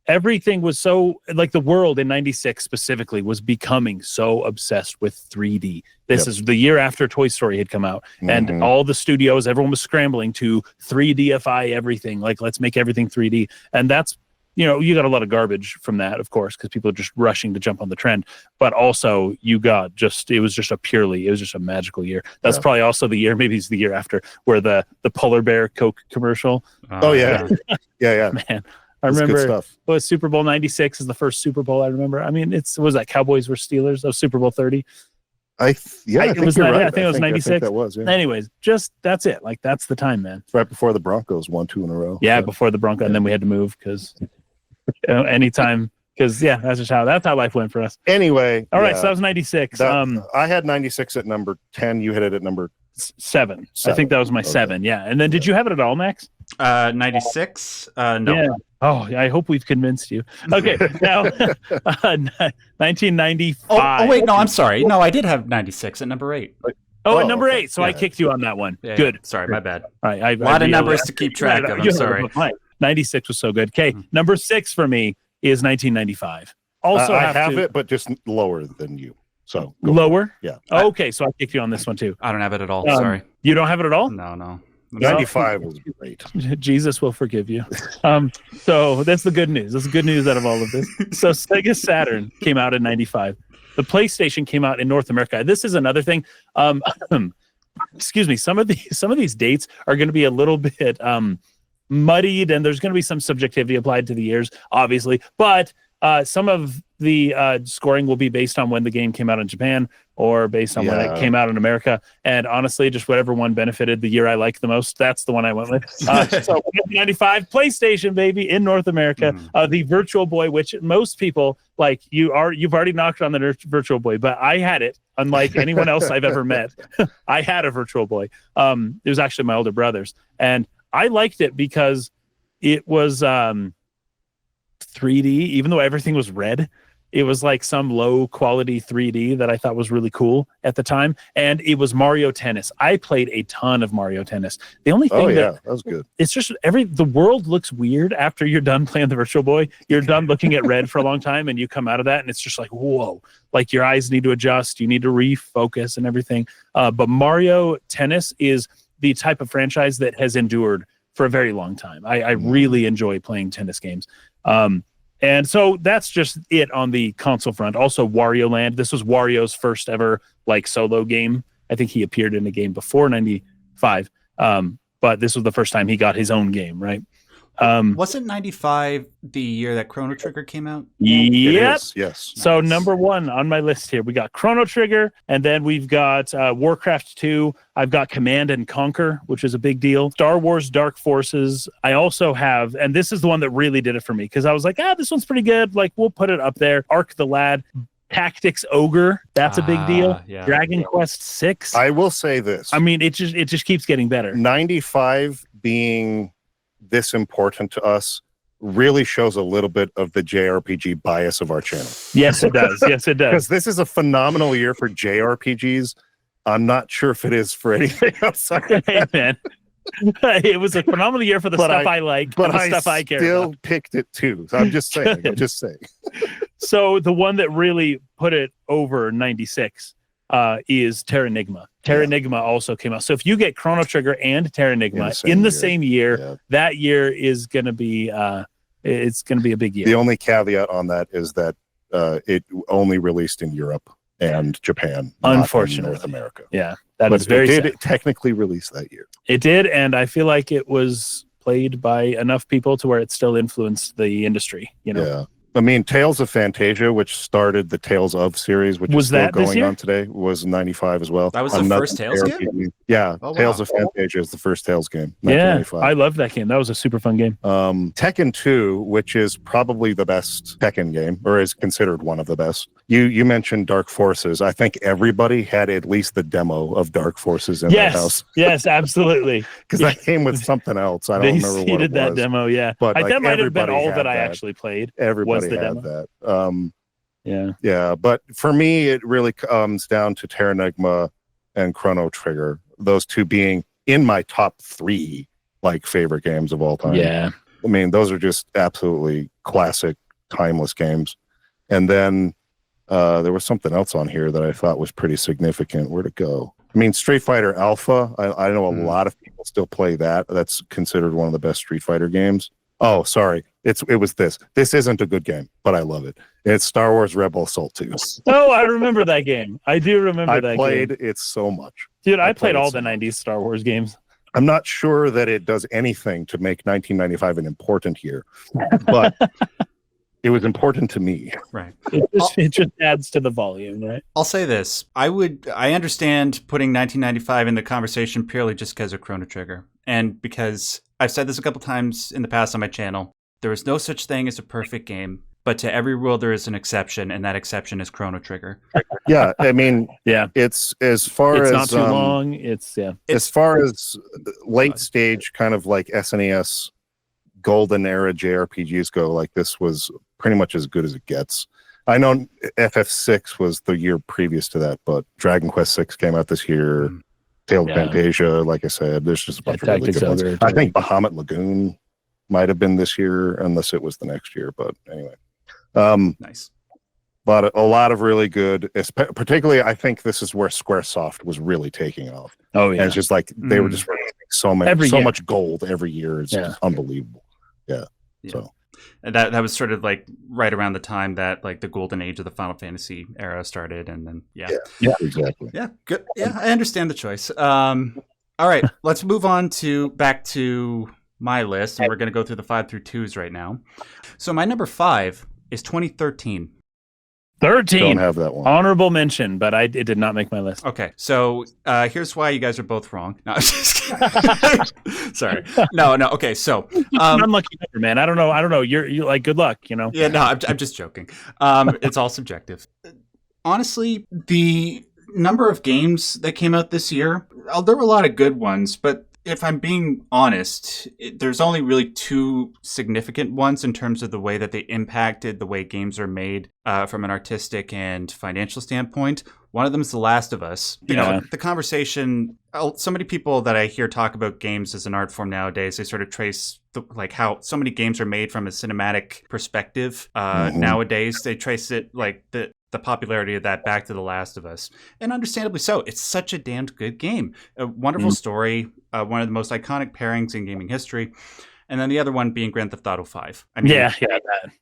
Everything was so, like, the world in 96 specifically was becoming so obsessed with 3D. This is the year after Toy Story had come out, and all the studios, everyone was scrambling to 3Dify everything. Like, let's make everything 3D. And that's, you got a lot of garbage from that, of course, because people are just rushing to jump on the trend. But also, it was just a magical year. That's probably also the year, maybe it's the year after, where the Polar Bear Coke commercial. Yeah. Man, I remember stuff. It was Super Bowl 96 is the first Super Bowl I remember. I mean, was that Cowboys versus Steelers? That was Super Bowl 30. I think it was 96. That was, Anyways, that's it. Like, that's the time, man. It's right before the Broncos won 2 in a row. Yeah, before the Broncos, and then we had to move because anytime. Because that's how life went for us. Anyway, all right. So that was 96. I had 96 at number 10. You had it at number 7. I think that was my 7. Yeah. And then did you have it at all, Max? 96. No. Yeah. Oh, I hope we've convinced you. Okay, now 1995. Oh wait, no, I'm sorry. No, I did have 96 at number 8. At number 8. So I kicked you on that one. Yeah, good. Sorry, my bad. All right, a lot of numbers to keep track of. I'm sorry. 96 was so good. Okay, number 6 for me is 1995. Also, I have it, but just lower than you. So lower. Yeah. Okay, so I kicked you on this one too. I don't have it at all. Sorry. You don't have it at all? No. 95 was great. Jesus will forgive you. So that's the good news. That's the good news out of all of this. So Sega Saturn came out in 95. The PlayStation came out in North America. This is another thing. Excuse me. Some of these dates are going to be a little bit muddied, and there's going to be some subjectivity applied to the years, obviously. But some of the scoring will be based on when the game came out in Japan or based on when it came out in America. And honestly, just whatever one benefited the year I liked the most, that's the one I went with. So 1995, PlayStation, baby, in North America. The Virtual Boy, which most people, like, you've already knocked on the Virtual Boy, but I had it, unlike anyone else I've ever met. I had a Virtual Boy. It was actually my older brother's. And I liked it because it was 3D, even though everything was red. It was like some low quality 3D that I thought was really cool at the time. And it was Mario Tennis. I played a ton of Mario Tennis. The only thing that was good. It's just the world looks weird after you're done playing the Virtual Boy. You're done looking at red for a long time, and you come out of that and it's just like, whoa, like your eyes need to adjust. You need to refocus and everything. But Mario Tennis is the type of franchise that has endured for a very long time. I really enjoy playing tennis games. And so that's just it on the console front. Also, Wario Land. This was Wario's first ever solo game. I think he appeared in a game before 95, but this was the first time he got his own game, right? Wasn't 95 the year that Chrono Trigger came out? Yep. Yes. So Nice. number one on my list here, we got Chrono Trigger, and then we've got Warcraft 2. I've got Command and Conquer, which is a big deal. Star Wars Dark Forces. I also have, and this is the one that really did it for me, because I was like, this one's pretty good. Like, we'll put it up there. Ark the Lad. Tactics Ogre, that's a big deal. Yeah. Dragon Quest 6. I will say this. I mean, it just keeps getting better. 95 being this important to us really shows a little bit of the JRPG bias of our channel. Yes, it does. Yes, it does. Because this is a phenomenal year for JRPGs. I'm not sure if it is for anything outside. Hey, man. It was a phenomenal year for the stuff I like, but and the stuff I care still about. picked it too. So I'm just saying. I'm just saying. So the one that really put it over 96 is Terranigma. Terranigma also came out. So if you get Chrono Trigger and Terranigma in the same year, that year is going to be it's going to be a big year. The only caveat on that is that it only released in Europe and Japan, unfortunately, not in North America. Yeah, that is very sad. It technically release that year. It did, and I feel like it was played by enough people to where it still influenced the industry. You know. Yeah. I mean, Tales of Fantasia, which started the Tales of series, which is still going on today, was 95 as 95 as well. That was the first Tales game? Yeah. Oh, Tales wow. of Fantasia is the first Tales game. Yeah, I love that game. That was a super fun game. Tekken 2, which is probably the best Tekken game, or is considered one of the best. You mentioned Dark Forces. I think everybody had at least the demo of Dark Forces in their house. Yes, absolutely. Because that came with something else. I don't remember what it was. That demo, yeah. But that might have been all that I actually played. Everybody had demo. That. Yeah. But for me, it really comes down to Terranigma and Chrono Trigger. Those two being in my top 3 favorite games of all time. Yeah. I mean, those are just absolutely classic, timeless games. And then there was something else on here that I thought was pretty significant. Where'd it go? I mean, Street Fighter Alpha, I know a lot of people still play that. That's considered one of the best Street Fighter games. Oh, sorry. It was this. This isn't a good game, but I love it. It's Star Wars Rebel Assault 2. Oh, I remember that game. I do remember that game. I played it so much. Dude, I played all the 90s Star Wars games. I'm not sure that it does anything to make 1995 an important year, but it was important to me. Right. It just adds to the volume, right? I'll say this. I understand putting 1995 in the conversation purely just because of Chrono Trigger. And because I've said this a couple times in the past on my channel, there is no such thing as a perfect game, but to every rule there is an exception, and that exception is Chrono Trigger. Yeah, I mean, yeah, it's as far as not too long. It's as far as late stage kind of like SNES golden era JRPGs go, this was pretty much as good as it gets. I know FF6 was the year previous to that, but Dragon Quest 6 came out this year. Tales of Fantasia, like I said, there's just a bunch of really good ones. I think Bahamut Lagoon might have been this year, unless it was the next year. But anyway, nice. But a lot of really good, particularly I think this is where Squaresoft was really taking off. Oh yeah, and it's just they were just releasing so much gold every year. It's just unbelievable. Yeah. So. And that was sort of right around the time that the golden age of the Final Fantasy era started, and then yeah, exactly. Yeah, good. Yeah, I understand the choice. All right, let's move on back to my list, and we're going to go through the 5 through 2s right now. So my number 5 is 2013. 13. Don't have that one. Honorable mention, but it did not make my list. Okay, so here's why you guys are both wrong. No, I'm just kidding. Sorry. No. Okay, so unlucky number, man. I don't know. You're good luck. Yeah, no, I'm just joking. It's all subjective. Honestly, the number of games that came out this year, there were a lot of good ones, but if I'm being honest, there's only really 2 significant ones in terms of the way that they impacted the way games are made from an artistic and financial standpoint. One of them is The Last of Us. You know, the conversation, so many people that I hear talk about games as an art form nowadays, they sort of trace how so many games are made from a cinematic perspective. Nowadays, they trace it the popularity of that back to The Last of Us. And understandably so. It's such a damned good game. A wonderful story, one of the most iconic pairings in gaming history. And then the other one being Grand Theft Auto 5. I mean,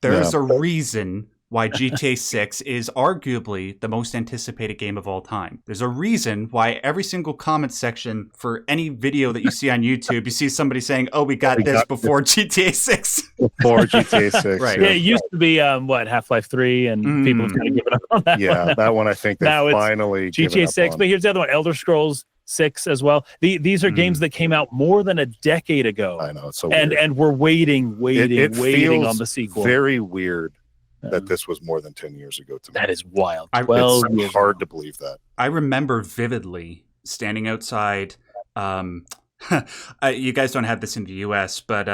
there's a reason why GTA 6 is arguably the most anticipated game of all time. There's a reason why every single comment section for any video that you see on YouTube, you see somebody saying, "Oh, we got this before GTA 6." Before GTA 6. Right. Yeah, it used to be Half-Life 3, and people have kind of given up on that. Yeah, that one I think they finally GTA 6. But here's the other one, Elder Scrolls 6 as well. These are games that came out more than a decade ago. I know, it's so weird. And we're waiting on the sequel. Very weird that this was more than 10 years ago to me. That is wild. It's hard to believe that. I remember vividly standing outside. You guys don't have this in the US, but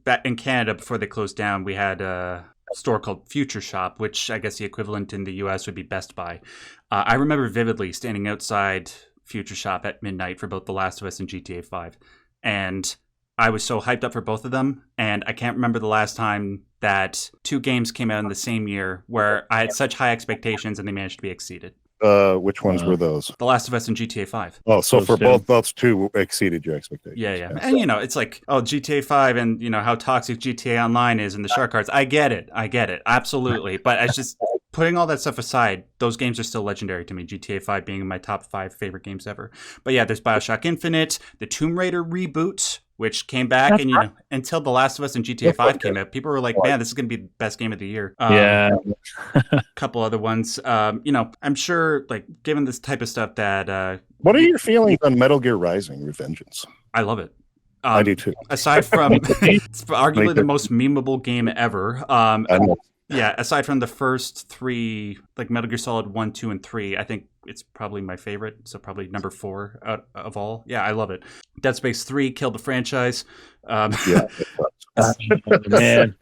back in Canada, before they closed down, we had a store called Future Shop, which I guess the equivalent in the US would be Best Buy. I remember vividly standing outside Future Shop at midnight for both The Last of Us and GTA 5. And I was so hyped up for both of them, and I can't remember the last time that two games came out in the same year where I had such high expectations and they managed to be exceeded. Which ones were those? The Last of Us and GTA 5. Oh, so those for both those two exceeded your expectations. Yeah. And it's like, GTA 5 and how toxic GTA Online is and the shark cards. I get it. Absolutely. But it's just putting all that stuff aside, those games are still legendary to me. GTA 5 being in my top 5 favorite games ever. But yeah, there's BioShock Infinite, the Tomb Raider reboot, which came back, and until The Last of Us and GTA 5 came out, people were like, "Man, this is going to be the best game of the year." A couple other ones. I'm sure, like, given this type of stuff, that. What are your feelings on Metal Gear Rising: Revengeance? I love it. I do too. Aside from, it's arguably the most memeable game ever. Yeah, aside from the first 3, like Metal Gear Solid 1, 2, and 3, I think it's probably my favorite. So probably number 4 out of all. Yeah, I love it. Dead Space 3 killed the franchise. Man.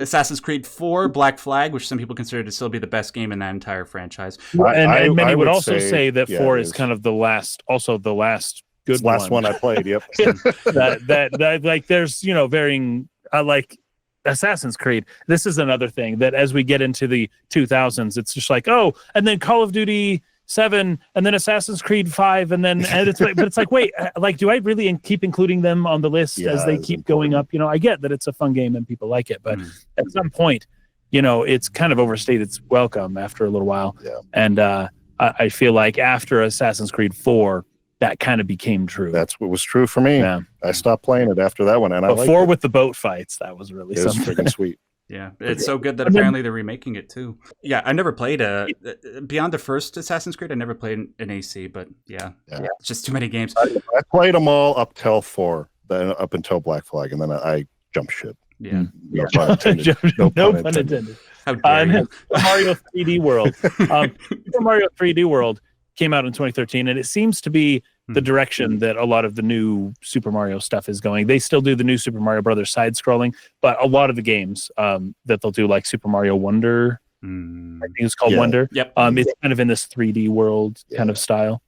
Assassin's Creed 4, Black Flag, which some people consider to still be the best game in that entire franchise. And many would also say that 4 is kind of the last good one. Last one I played, yep. that like there's, varying, like Assassin's Creed. This is another thing that as we get into the 2000s, it's just like, and then Call of Duty 7, and then Assassin's Creed 5, and it's like, but it's like, wait, like, do I really keep including them on the list as they keep going up? I get that it's a fun game and people like it, but at some point, it's kind of overstayed its welcome after a little while. Yeah. And I feel like after Assassin's Creed 4, that kind of became true. That's what was true for me. Yeah. I stopped playing it after that one, and but 4 with the boat fights, that was really something. It was freaking sweet. Yeah, it's so good that apparently they're remaking it too. Yeah, I never played beyond the first Assassin's Creed. I never played an AC, but yeah, it's just too many games. I played them all up till 4, then up until Black Flag, and then I jumped ship. Yeah, no pun intended. No pun intended. How dare you? Mario 3D World. Super Mario 3D World came out in 2013, and it seems to be the direction that a lot of the new Super Mario stuff is going. They still do the new Super Mario Brothers side-scrolling, but a lot of the games that they'll do, like Super Mario Wonder, I think it's called Wonder. Yep. It's kind of in this 3D world kind of style.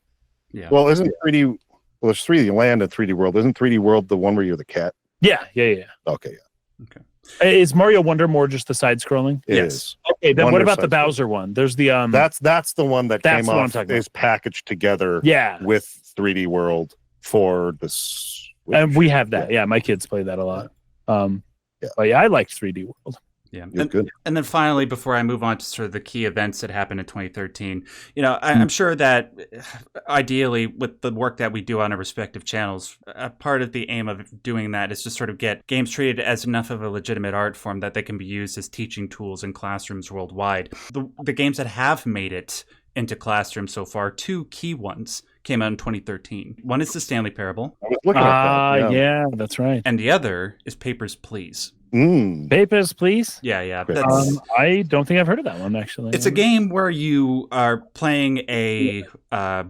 Yeah. Well, isn't 3D? Well, there's 3D Land and 3D World. Isn't 3D World the one where you're the cat? Yeah. Okay. Yeah. Okay. Is Mario Wonder more just the side-scrolling? It is. Okay, then Wonder what about the side-scrolling. Bowser one? There's the That's the one that That's came what I'm off talking about. is packaged together. Yeah. With 3D World for this. And we have that. Yeah, my kids play that a lot. But yeah, I liked 3D World. Yeah, good. And then finally, before I move on to sort of the key events that happened in 2013, I'm sure that ideally with the work that we do on our respective channels, a part of the aim of doing that is to sort of get games treated as enough of a legitimate art form that they can be used as teaching tools in classrooms worldwide. The games that have made it into classrooms so far, 2 key ones came out in 2013. One is the Stanley Parable. I was looking at that. Yeah, that's right. And the other is Papers, Please. Papers, Please? Yeah. I don't think I've heard of that one, actually. It's a game where you are playing a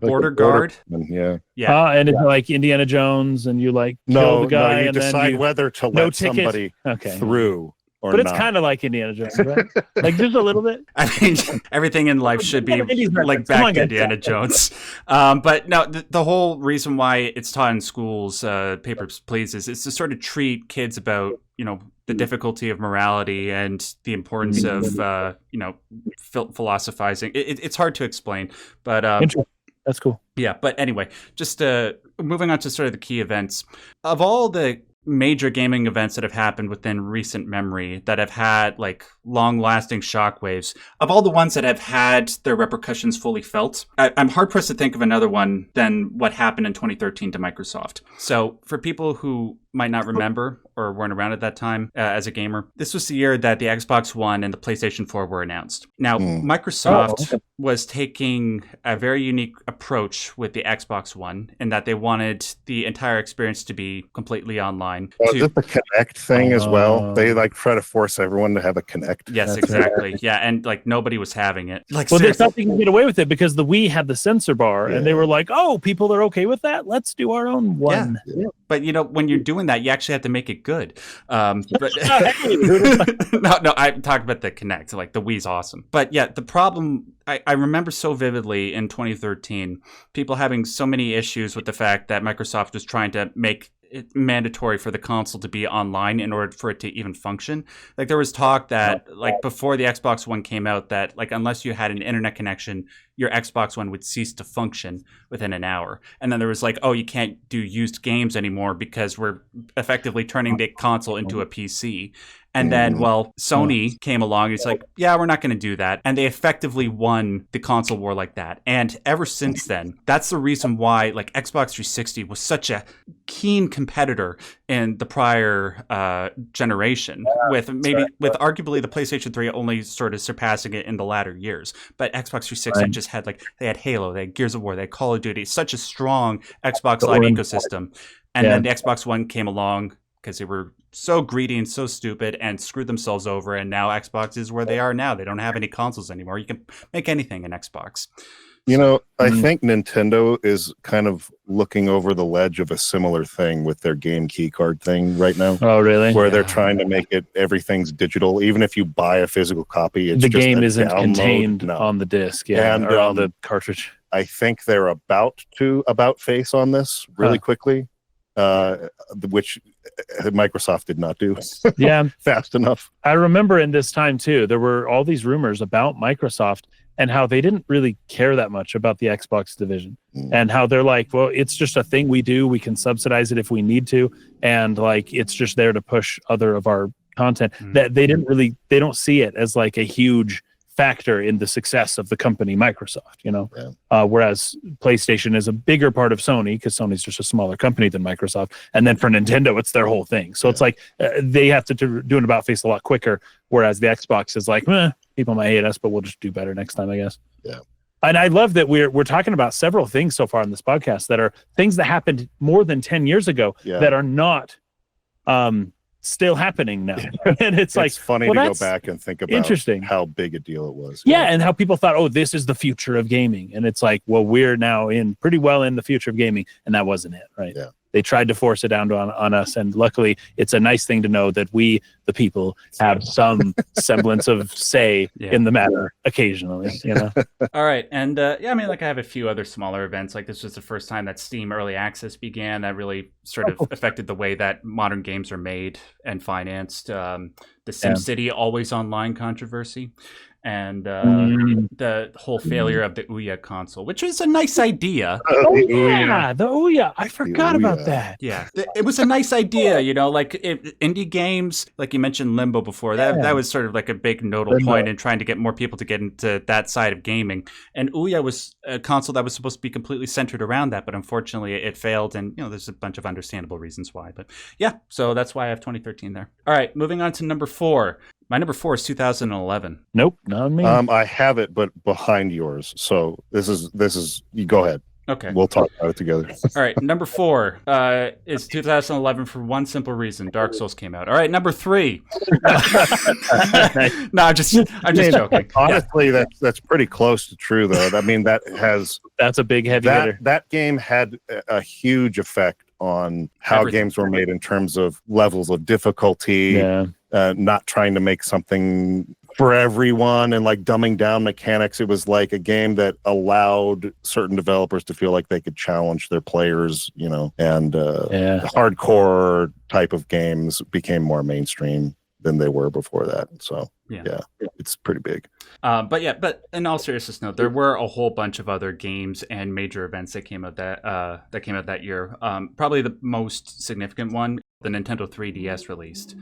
border guard. Yeah. And it's like Indiana Jones, and you kill the guy, you and decide then whether to let somebody through or but not. It's kind of like Indiana Jones, right? Like just a little bit. I mean, everything in life should be like back to Indiana Jones. But no, the whole reason why it's taught in schools, Papers, Please, is to sort of treat kids about, the difficulty of morality and the importance of, philosophizing. It's hard to explain, but that's cool. Yeah, but anyway, just moving on to sort of the key events. Of all the major gaming events that have happened within recent memory that have had like long-lasting shockwaves. Of all the ones that have had their repercussions fully felt, I'm hard-pressed to think of another one than what happened in 2013 to Microsoft. So for people who might not remember or weren't around at that time as a gamer, this was the year that the Xbox One and the PlayStation 4 were announced. Now, Microsoft was taking a very unique approach with the Xbox One in that they wanted the entire experience to be completely online. Is it the Kinect thing as well? They like try to force everyone to have a Kinect. Yes, exactly. Yeah, and like nobody was having it. Like, well, they thought they could get away with it because the Wii had the sensor bar, and they were like, "Oh, people are okay with that. Let's do our own one." Yeah. But you know, when you're doing that, you actually have to make it good. But no, I'm talking about the Kinect. Like the Wii's awesome. But yeah, the problem I remember so vividly in 2013, people having so many issues with the fact that Microsoft was trying to make it mandatory for the console to be online in order for it to even function. Like there was talk that like before the Xbox One came out that like unless you had an internet connection, your Xbox One would cease to function within an hour. And then there was like, oh, you can't do used games anymore because we're effectively turning the console into a PC. And then, well, Sony came along and it's like, yeah, we're not going to do that. And they effectively won the console war like that. And ever since then, that's the reason why like Xbox 360 was such a keen competitor in the prior generation with arguably the PlayStation 3 only sort of surpassing it in the latter years. But Xbox 360 just had like, they had Halo, they had Gears of War, they had Call of Duty, such a strong Xbox Live ecosystem. And then the Xbox One came along because they were so greedy and so stupid and screwed themselves over. And now Xbox is where they are now. They don't have any consoles anymore. You can make anything in Xbox. You know, I think Nintendo is kind of looking over the ledge of a similar thing with their game key card thing right now. Oh, really? Where they're trying to make it, everything's digital. Even if you buy a physical copy, it's the just game a isn't download. contained on the disc, and or on the cartridge. I think they're about to about face on this really quickly, which Microsoft did not do fast enough. I remember in this time too, there were all these rumors about Microsoft and how they didn't really care that much about the Xbox division and how they're like, well, it's just a thing we do. We can subsidize it if we need to. And like, it's just there to push other of our content that they don't see it as like a huge factor in the success of the company Microsoft, you know, whereas PlayStation is a bigger part of Sony because Sony's just a smaller company than Microsoft. And then for Nintendo, it's their whole thing. So it's like they have to do an about face a lot quicker. Whereas the Xbox is like, people might hate us, but we'll just do better next time, I guess. Yeah. And I love that we're talking about several things so far in this podcast that are things that happened more than 10 years ago that are not still happening now. And it's like funny to go back and think about how big a deal it was. Yeah, and how people thought, oh, this is the future of gaming. And it's like, well, we're now pretty well in the future of gaming, and that wasn't it, right? Yeah. They tried to force it down on us, and luckily it's a nice thing to know that we, the people, have some semblance of say in the matter occasionally, you know? All right, and I mean, like I have a few other smaller events. Like this was the first time that Steam Early Access began. That really sort of affected the way that modern games are made and financed. The SimCity Always Online controversy. And the whole failure of the Ouya console, which was a nice idea. Oh, yeah, the Ouya. I forgot about that. Yeah, it was a nice idea, you know, like indie games, like you mentioned Limbo before, that was sort of like a big nodal point in trying to get more people to get into that side of gaming. And Ouya was a console that was supposed to be completely centered around that, but unfortunately it failed. And, you know, there's a bunch of understandable reasons why. But yeah, so that's why I have 2013 there. All right, moving on to number 4. My number 4 is 2011. Nope, not me. I have it, but behind yours. So this is. You go ahead. Okay, we'll talk about it together. All right, number 4 is 2011 for one simple reason: Dark Souls came out. All right, number 3. No, I'm just joking. Honestly, that's pretty close to true, though. I mean, that's a big heavy hitter. That game had a huge effect on how games were made in terms of levels of difficulty. Yeah. Not trying to make something for everyone and like dumbing down mechanics. It was like a game that allowed certain developers to feel like they could challenge their players, you know, and hardcore type of games became more mainstream than they were before that. So yeah, it's pretty big. But in all seriousness, no, there were a whole bunch of other games and major events that came out that year. Probably the most significant one the Nintendo 3DS released.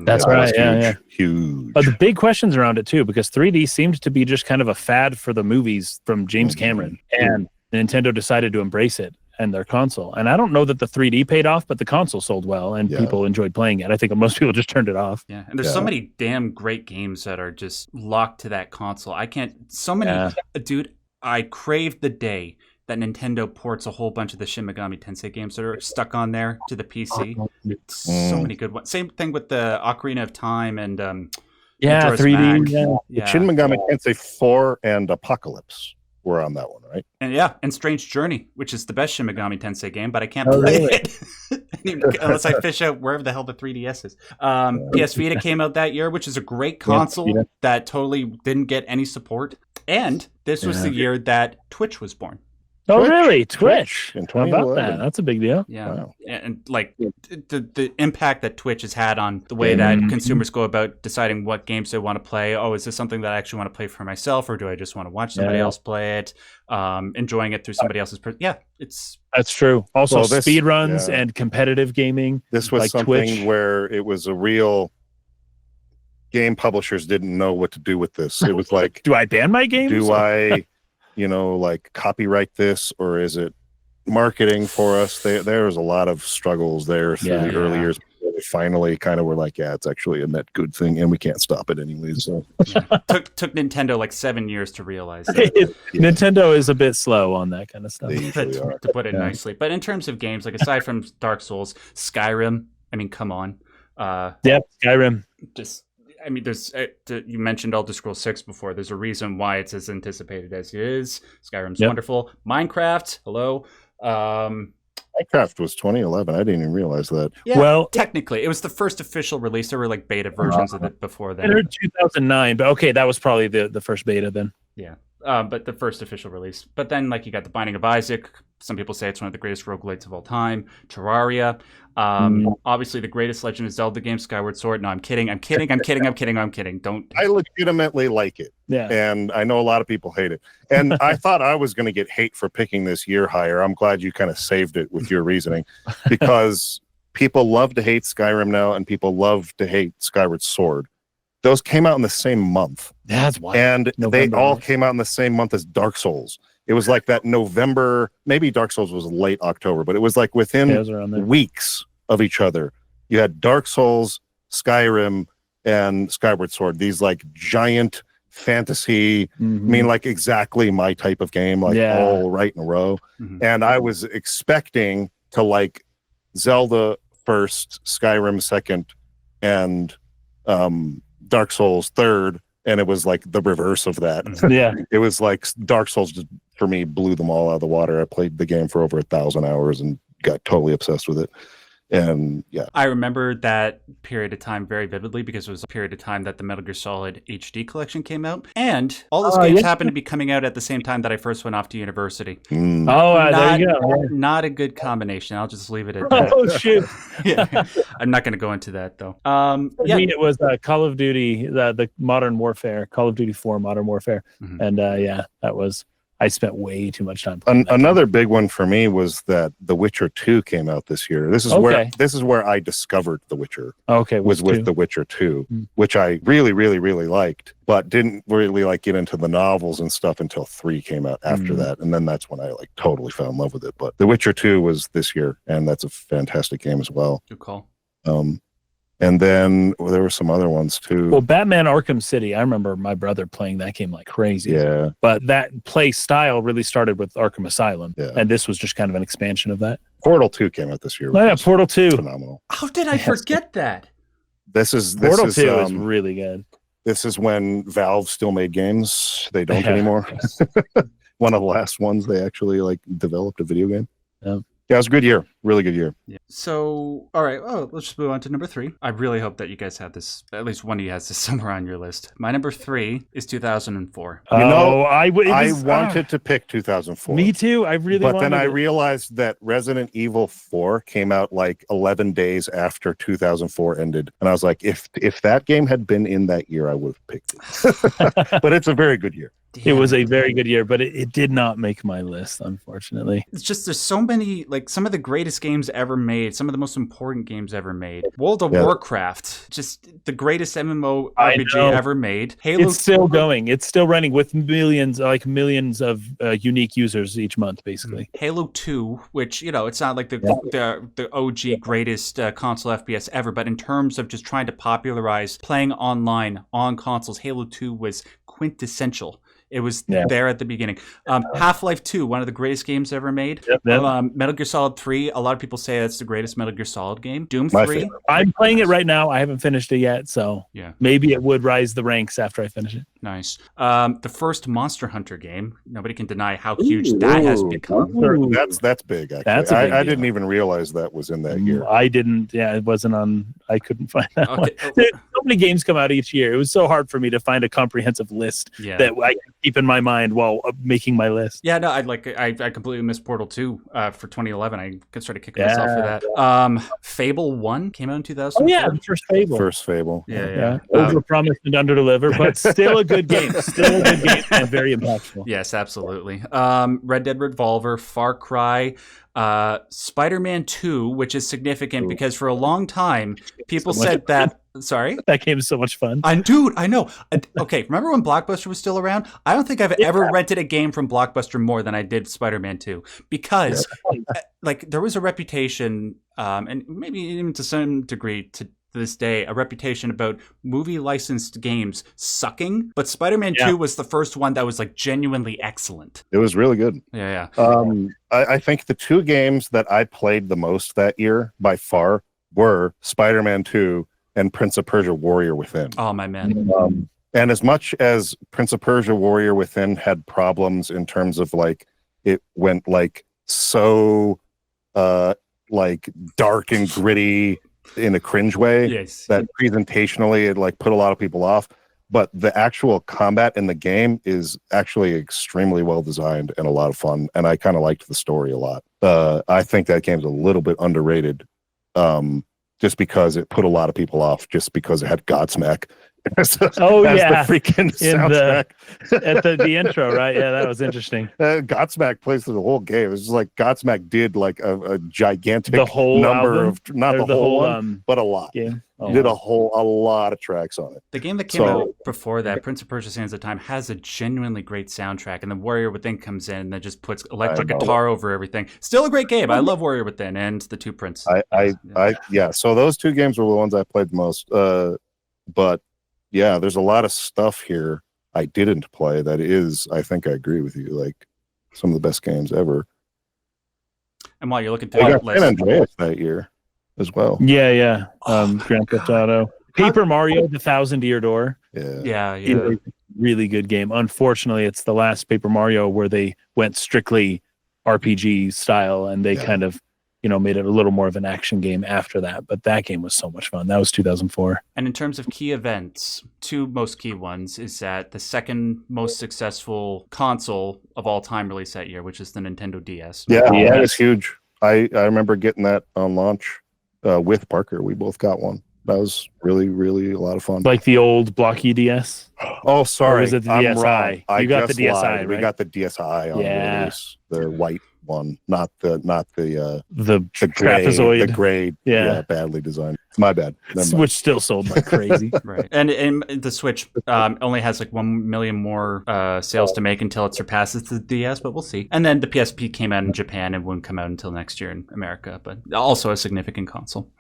That's right. Huge. The big questions around it too, because 3D seemed to be just kind of a fad for the movies from James Cameron, and Nintendo decided to embrace it and their console. And I don't know that the 3D paid off, but the console sold well and people enjoyed playing it. I think most people just turned it off. Yeah, and there's so many damn great games that are just locked to that console. Dude, I crave the day that Nintendo ports a whole bunch of the Shin Megami Tensei games that are stuck on there to the PC. So many good ones. Same thing with the Ocarina of Time and 3D. Shin Megami Tensei 4 and Apocalypse were on that one, right? And Strange Journey, which is the best Shin Megami Tensei game, but I can't play it unless I fish out wherever the hell the 3DS is. PS Vita came out that year, which is a great console that totally didn't get any support. And this was the year that Twitch was born. Oh, really? Twitch. In How about that? That's a big deal. Yeah. Wow. And like the impact that Twitch has had on the way that consumers go about deciding what games they want to play. Oh, is this something that I actually want to play for myself, or do I just want to watch somebody else play it? Enjoying it through somebody else's. That's true. Also, speed runs and competitive gaming. This was like something Twitch. where it was a real. Game publishers didn't know what to do with this. It was like, do I ban my games? Do I, like copyright this, or is it marketing for us? There was a lot of struggles there through the early years. They finally kind of were like, it's actually a net good thing, and we can't stop it anyways. So. Took Nintendo like 7 years to realize that. Nintendo is a bit slow on that kind of stuff. To put it nicely. But in terms of games, like aside from Dark Souls, Skyrim, I mean, come on. Skyrim. There's you mentioned Elder Scrolls 6 before. There's a reason why it's as anticipated as it is. Skyrim's wonderful. Minecraft, hello. Minecraft was 2011. I didn't even realize that. Yeah, well, technically, it was the first official release. There were like beta versions of it before then. 2009, but okay, that was probably the first beta then. Yeah. But the first official release. But then, like, you got The Binding of Isaac. Some people say it's one of the greatest roguelites of all time. Terraria. Obviously, the greatest Legend of Zelda game, Skyward Sword. No, I'm kidding. Don't. I legitimately like it. Yeah. And I know a lot of people hate it. And I thought I was going to get hate for picking this year higher. I'm glad you kind of saved it with your reasoning, because people love to hate Skyrim now, and people love to hate Skyward Sword. Those came out in the same month. That's wild. And they all came out in the same month as Dark Souls. It was like that November, maybe Dark Souls was late October, but it was like within weeks of each other. You had Dark Souls, Skyrim, and Skyward Sword. These like giant fantasy, I mean, like exactly my type of game, like all right in a row. And I was expecting to like Zelda first, Skyrim second, and Dark Souls third, and it was like the reverse of that. It was like Dark Souls just for me blew them all out of the water. I played the game for over 1,000 hours and got totally obsessed with it. And I remember that period of time very vividly, because it was a period of time that the Metal Gear Solid HD collection came out, and all those games happened to be coming out at the same time that I first went off to university. There you go. Not a good combination. I'll just leave it at that. Oh shoot! I'm not going to go into that though. It was Call of Duty, the Modern Warfare, Call of Duty 4 Modern Warfare, and that was. I spent way too much time playing another big one for me was that The Witcher 2 came out this year. This is where I discovered The Witcher. Was with The Witcher 2, which I really, really, really liked, but didn't really like get into the novels and stuff until 3 came out after that, and then that's when I like totally fell in love with it. But The Witcher 2 was this year, and that's a fantastic game as well. Good call. And then there were some other ones too. Well, Batman Arkham City, I remember my brother playing that game like crazy. Yeah. But that play style really started with Arkham Asylum. Yeah. And this was just kind of an expansion of that. Portal 2 came out this year. Oh, yeah, Portal 2. Phenomenal. How did I forget that? Portal 2 is really good. This is when Valve still made games. They don't anymore. One of the last ones they actually like developed a video game. Yeah, it was a good year. Really good year. Yeah. So, all right. Let's just move on to number 3. I really hope that you guys have this, at least one of you has this somewhere on your list. My number 3 is 2004. I wanted to pick 2004. Me too. But then I realized that Resident Evil 4 came out like 11 days after 2004 ended. And I was like, if that game had been in that year, I would have picked it. But it's a very good year. Damn. It was a very good year, but it did not make my list, unfortunately. It's just there's so many, like some of the greatest greatest games ever made, some of the most important games ever made. World of Yeah. Warcraft, just the greatest MMORPG ever made. Halo, it's still going. It's still running with millions of unique users each month, basically. Halo 2, which, you know, it's not like the OG greatest console FPS ever, but in terms of just trying to popularize playing online on consoles, Halo 2 was quintessential. It was there at the beginning. Half-Life 2, one of the greatest games ever made. Yep. Metal Gear Solid 3, a lot of people say that's the greatest Metal Gear Solid game. Doom My 3. favorite. I'm playing it right now. I haven't finished it yet, so maybe it would rise the ranks after I finish it. Nice. The first Monster Hunter game. Nobody can deny how huge that has become. That's big, actually. That's a big I deal. didn't even realize that was in that year. I didn't. Yeah, it wasn't on. I couldn't find that one. There's so many games come out each year. It was so hard for me to find a comprehensive list that I can keep in my mind while making my list. Yeah, no, I completely missed Portal 2 for 2011. I started kicking myself for that. Fable 1 came out in 2004. Oh yeah, the first Fable. First Fable. Yeah. Overpromised and underdeliver, but still a good game. Still a good game and very impactful. Yes, absolutely. Red Dead Revolver, Far Cry, Spider-Man 2, which is significant because for a long time people said that. Sorry, that game is so much fun. I know. Okay, remember when Blockbuster was still around? I don't think I've ever rented a game from Blockbuster more than I did Spider-Man 2 because, like, there was a reputation, and maybe even to some degree to this day, a reputation about movie licensed games sucking. But Spider-Man 2 was the first one that was like genuinely excellent. It was really good. Yeah. I think the two games that I played the most that year by far were Spider-Man 2 and Prince of Persia Warrior Within. Oh, my man. And as much as Prince of Persia Warrior Within had problems in terms of like it went like so like dark and gritty in a cringe way, that presentationally it like put a lot of people off, but the actual combat in the game is actually extremely well designed and a lot of fun, and I kind of liked the story a lot. I think that game's a little bit underrated, just because it put a lot of people off just because it had Godsmack as the freaking soundtrack. At the intro, right? Yeah, that was interesting. Godsmack plays through the whole game. It's just like Godsmack did like a gigantic number album? of not the whole one, but a lot. Game. Did a lot of tracks on it. The game that came out before that, Prince of Persia: Sands of Time, has a genuinely great soundtrack, and the Warrior Within comes in and then just puts electric guitar over everything. Still a great game. I love Warrior Within and the Two Princes. So those two games were the ones I played the most. But yeah, there's a lot of stuff here I didn't play that is, I think I agree with you, like some of the best games ever. And while you're looking through that list, San Andreas that year as well. Yeah. Grand Theft Auto, Paper Mario, The 1,000-Year Door. Yeah. Really good game. Unfortunately, it's the last Paper Mario where they went strictly RPG style, and they kind of, made it a little more of an action game after that. But that game was so much fun. That was 2004. And in terms of key events, two most key ones is that the second most successful console of all time released that year, which is the Nintendo DS. Yeah, that was huge. I remember getting that on launch with Parker. We both got one. That was really, really a lot of fun. Like the old blocky DS? Oh, sorry. Or was it the DSi? You got the DSi, right? We got the DSi on release. The white one, not the trapezoid, the gray, badly designed. My bad. Which still sold like crazy, right? And the Switch only has like 1 million more sales to make until it surpasses the DS, but we'll see. And then the PSP came out in Japan and wouldn't come out until next year in America, but also a significant console.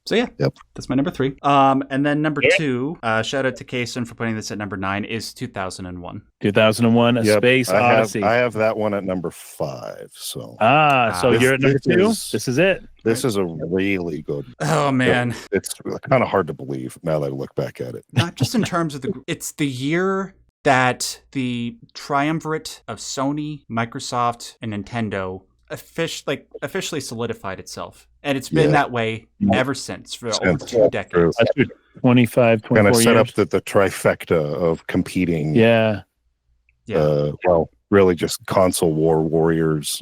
So yeah, that's my number 3. And then number 2, shout out to Casen for putting this at number 9, is 2001. 2001, A Space Odyssey. I have that one at number 5. So so you're at number 2. This is it. This is a really good. Oh man, it's kind of hard to believe now that I look back at it. Not just in terms of it's the year that the triumvirate of Sony, Microsoft, and Nintendo officially solidified itself, and it's been that way ever since for over 2 decades. 25, 24 kind of set years. up the trifecta of competing. Really just console warriors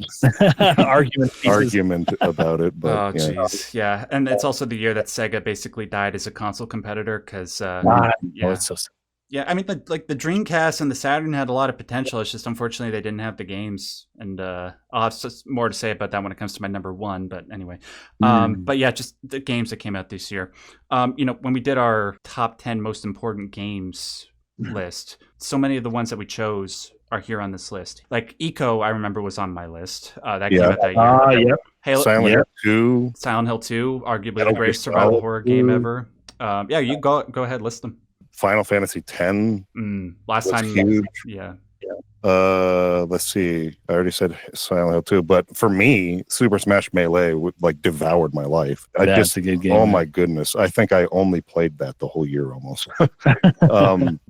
argument about it. But, and it's also the year that Sega basically died as a console competitor because it's so sad. Yeah, I mean, like the Dreamcast and the Saturn had a lot of potential. It's just unfortunately they didn't have the games, and I'll have more to say about that when it comes to my number one. But anyway, but yeah, just the games that came out this year. When we did our top 10 most important games list, so many of the ones that we chose are here on this list. Like Eco, I remember was on my list. That came out that year. Yep. Halo, Silent Hill 2. Silent Hill 2, arguably the greatest survival horror game ever. Yeah, you go ahead, list them. Final Fantasy X. Last time, huge. Yeah. Let's see. I already said Silent Hill 2, but for me, Super Smash Melee devoured my life. That's a good game. Oh my goodness! I think I only played that the whole year almost.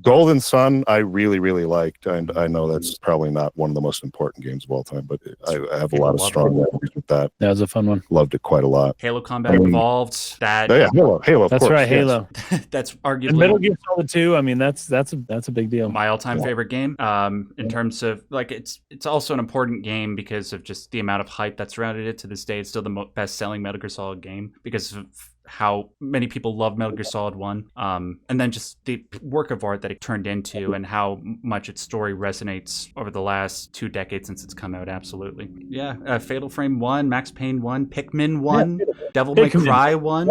Golden Sun, I really, really liked, and I know that's probably not one of the most important games of all time, but I have a lot of strong memories with that. That was a fun one. Loved it quite a lot. Halo Combat Evolved. That. Oh, yeah, Halo. Of That's course, right, yes. Halo. That's arguably And Metal Gear Solid 2. I mean, that's a big deal. My all-time favorite game. In terms of it's also an important game because of just the amount of hype that surrounded it. To this day, it's still the best-selling Metal Gear Solid game because of how many people love Metal Gear Solid 1, and then just the work of art that it turned into and how much its story resonates over the last 2 decades since it's come out. Absolutely. Yeah. Fatal Frame 1, Max Payne 1, Pikmin 1, Devil May Cry 1.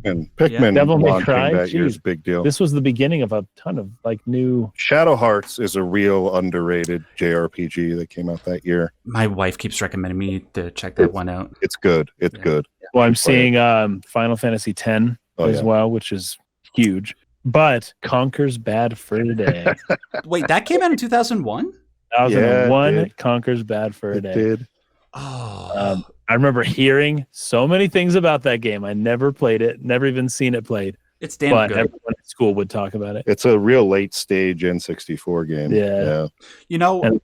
Pikmin Devil May Cry that year's big deal. This was the beginning of a ton of new. Shadow Hearts is a real underrated JRPG that came out that year. My wife keeps recommending me to check that one out. It's good. It's good. Well, I'm seeing Final Fantasy X as well, which is huge. But Conker's Bad Fur Day. Wait, that came out in 2001? 2001, Conker's Bad Fur Day. Did. Oh. I remember hearing so many things about that game. I never played it, never even seen it played. It's damn but good. Everyone at school would talk about it. It's a real late stage N64 game. Yeah. And,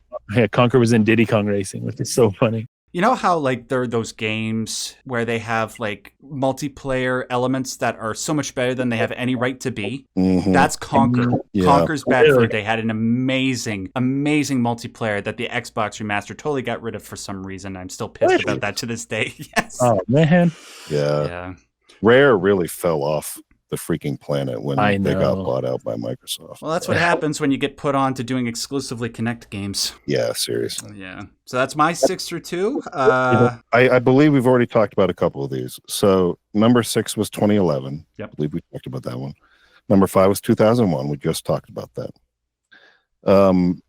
Conker was in Diddy Kong Racing, which is so funny. You know how there are those games where they have multiplayer elements that are so much better than they have any right to be? Mm-hmm. That's Conker. Yeah. Conker's Bad Fur Day had an amazing multiplayer that the Xbox remaster totally got rid of for some reason. I'm still pissed about that to this day. Yes. Oh man. Yeah. Rare really fell off the freaking planet when they got bought out by Microsoft. Well, that's what happens when you get put on to doing exclusively Kinect games. Yeah, seriously. Yeah. So that's my 6 through 2. I believe we've already talked about a couple of these. So number 6 was 2011. Yep. I believe we talked about that one. Number 5 was 2001. We just talked about that.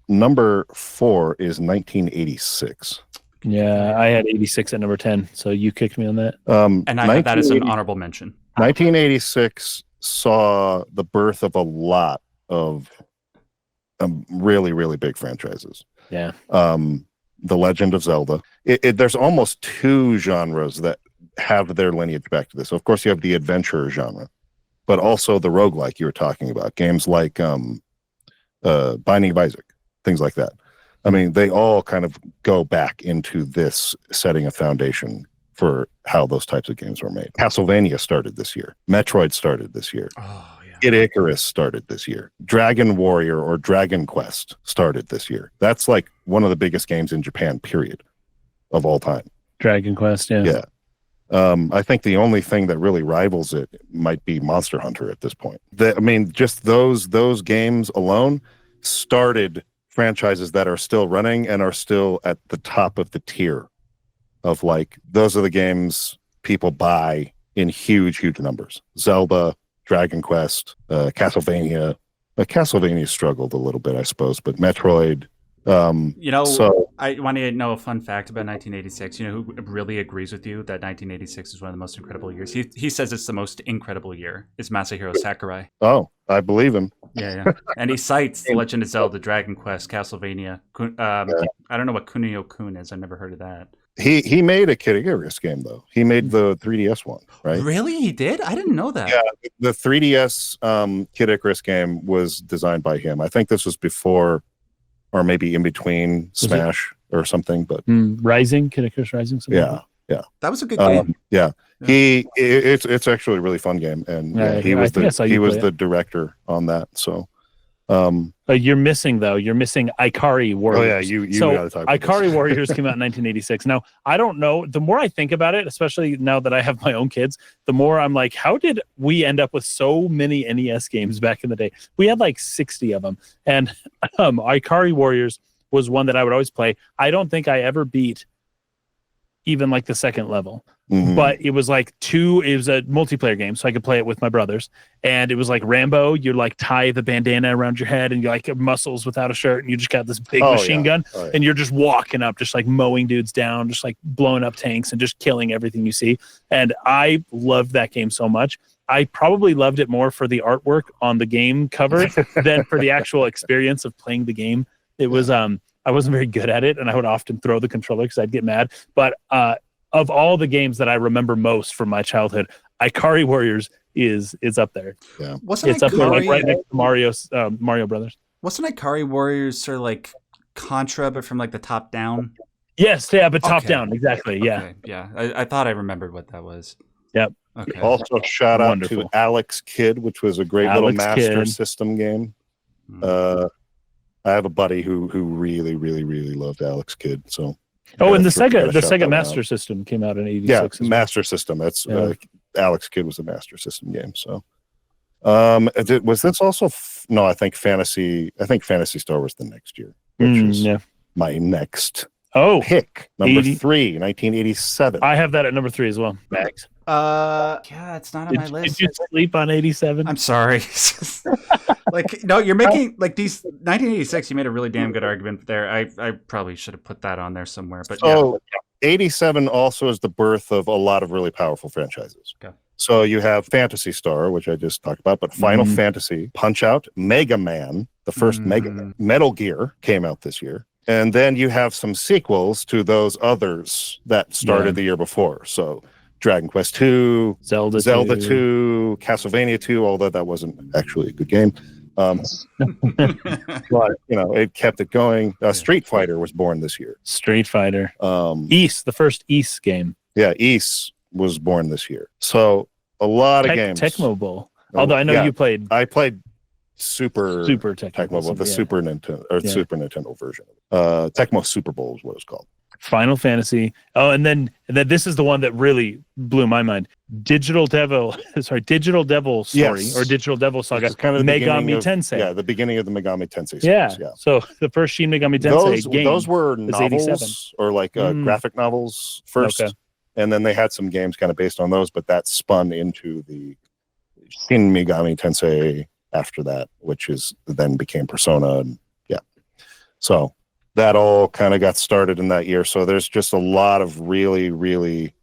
Number 4 is 1986. Yeah, I had 86 at number 10, so you kicked me on that. And I had that as an honorable mention. 1986 saw the birth of a lot of really, really big franchises. Yeah. The Legend of Zelda. There's almost 2 genres that have their lineage back to this. So of course, you have the adventure genre, but also the roguelike you were talking about. Games like Binding of Isaac, things like that. I mean, they all kind of go back into this setting a foundation for how those types of games were made. Castlevania started this year. Metroid started this year. Oh, yeah. Kid Icarus started this year. Dragon Warrior or Dragon Quest started this year. That's one of the biggest games in Japan, period, of all time. Dragon Quest, yeah. Yeah. I think the only thing that really rivals it might be Monster Hunter at this point. Just those games alone started franchises that are still running and are still at the top of the tier of those are the games people buy in huge numbers. Zelda, Dragon Quest, Castlevania. Castlevania struggled a little bit, I suppose, but Metroid. I want to know a fun fact about 1986. You know who really agrees with you that 1986 is one of the most incredible years? He says it's the most incredible year. It's Masahiro Sakurai. Oh, I believe him. Yeah. And he cites The Legend of Zelda, Dragon Quest, Castlevania. I don't know what Kunio-kun is. I've never heard of that. He made a Kid Icarus game, though. He made the 3DS one, right? Really? He did? I didn't know that. Yeah, the 3DS Kid Icarus game was designed by him. I think this was before or maybe in between Smash or something. But Rising, Kid Icarus Rising? Yeah. That was a good game. It's actually a really fun game. And he was the director on that. So You're missing Ikari Warriors. Oh yeah, you so gotta talk about Ikari this. Warriors came out in 1986. Now I don't know. The more I think about it, especially now that I have my own kids, the more I'm like, how did we end up with so many NES games back in the day? We had like 60 of them, and Ikari Warriors was one that I would always play. I don't think I ever beat even like the second level. Mhm. But it was like it was a multiplayer game, so I could play it with my brothers. And it was like Rambo. You like tie the bandana around your head and you like muscles without a shirt, and you just got this big machine gun, and you're just walking up, just like mowing dudes down, just like blowing up tanks and just killing everything you see. And I loved that game so much. I probably loved it more for the artwork on the game cover than for the actual experience of playing the game. It was I wasn't very good at it, and I would often throw the controller because I'd get mad. But of all the games that I remember most from my childhood, Ikari Warriors is up there. Yeah, wasn't it's up there, like right next to Mario Brothers. Wasn't Ikari Warriors sort of like Contra, but from like the top down? Yes, yeah, but top down, exactly. Yeah, okay. Yeah. I thought I remembered what that was. Yep. Okay. Also, shout out to Alex Kidd, which was a great little Master System game. I have a buddy who really, really, really loved Alex Kidd. So. And the Sega Master System came out in '86. Yeah, Master System. That's Alex Kidd was a Master System game. So, was this also? No, I think Fantasy Star was the next year, which is my next pick, number 3, 1987. I have that at number 3 as well. Max. Yeah, it's not on my list. Did you sleep on 87? I'm sorry. Like, no, you're making like these 1986. You made a really damn good argument there. I probably should have put that on there somewhere. But so, 87 also is the birth of a lot of really powerful franchises. Okay. So you have Phantasy Star, which I just talked about, but Final Fantasy, Punch Out, Mega Man, the first Mega Man, Metal Gear came out this year. And then you have some sequels to those others that started the year before. So Dragon Quest 2, Zelda 2, Castlevania 2, although that wasn't actually a good game. But, it kept it going. Street Fighter was born this year. Street Fighter. Ys, the first Ys game. Yeah, Ys was born this year. So a lot of games. Tecmo Bowl. Although I know you played. I played Super Tecmo Bowl, the Super Nintendo or Super Nintendo version. Tecmo Super Bowl is what it's called. Final Fantasy. Oh, and then this is the one that really blew my mind. Digital Devil Story or Digital Devil Saga. Kind of Megami Tensei. Yeah, the beginning of the Megami Tensei series. Yeah. So the first Shin Megami Tensei game. Those were novels or like graphic novels first. Okay. And then they had some games kind of based on those, but that spun into the Shin Megami Tensei after that, which then became Persona. And so that all kind of got started in that year. So there's just a lot of really, really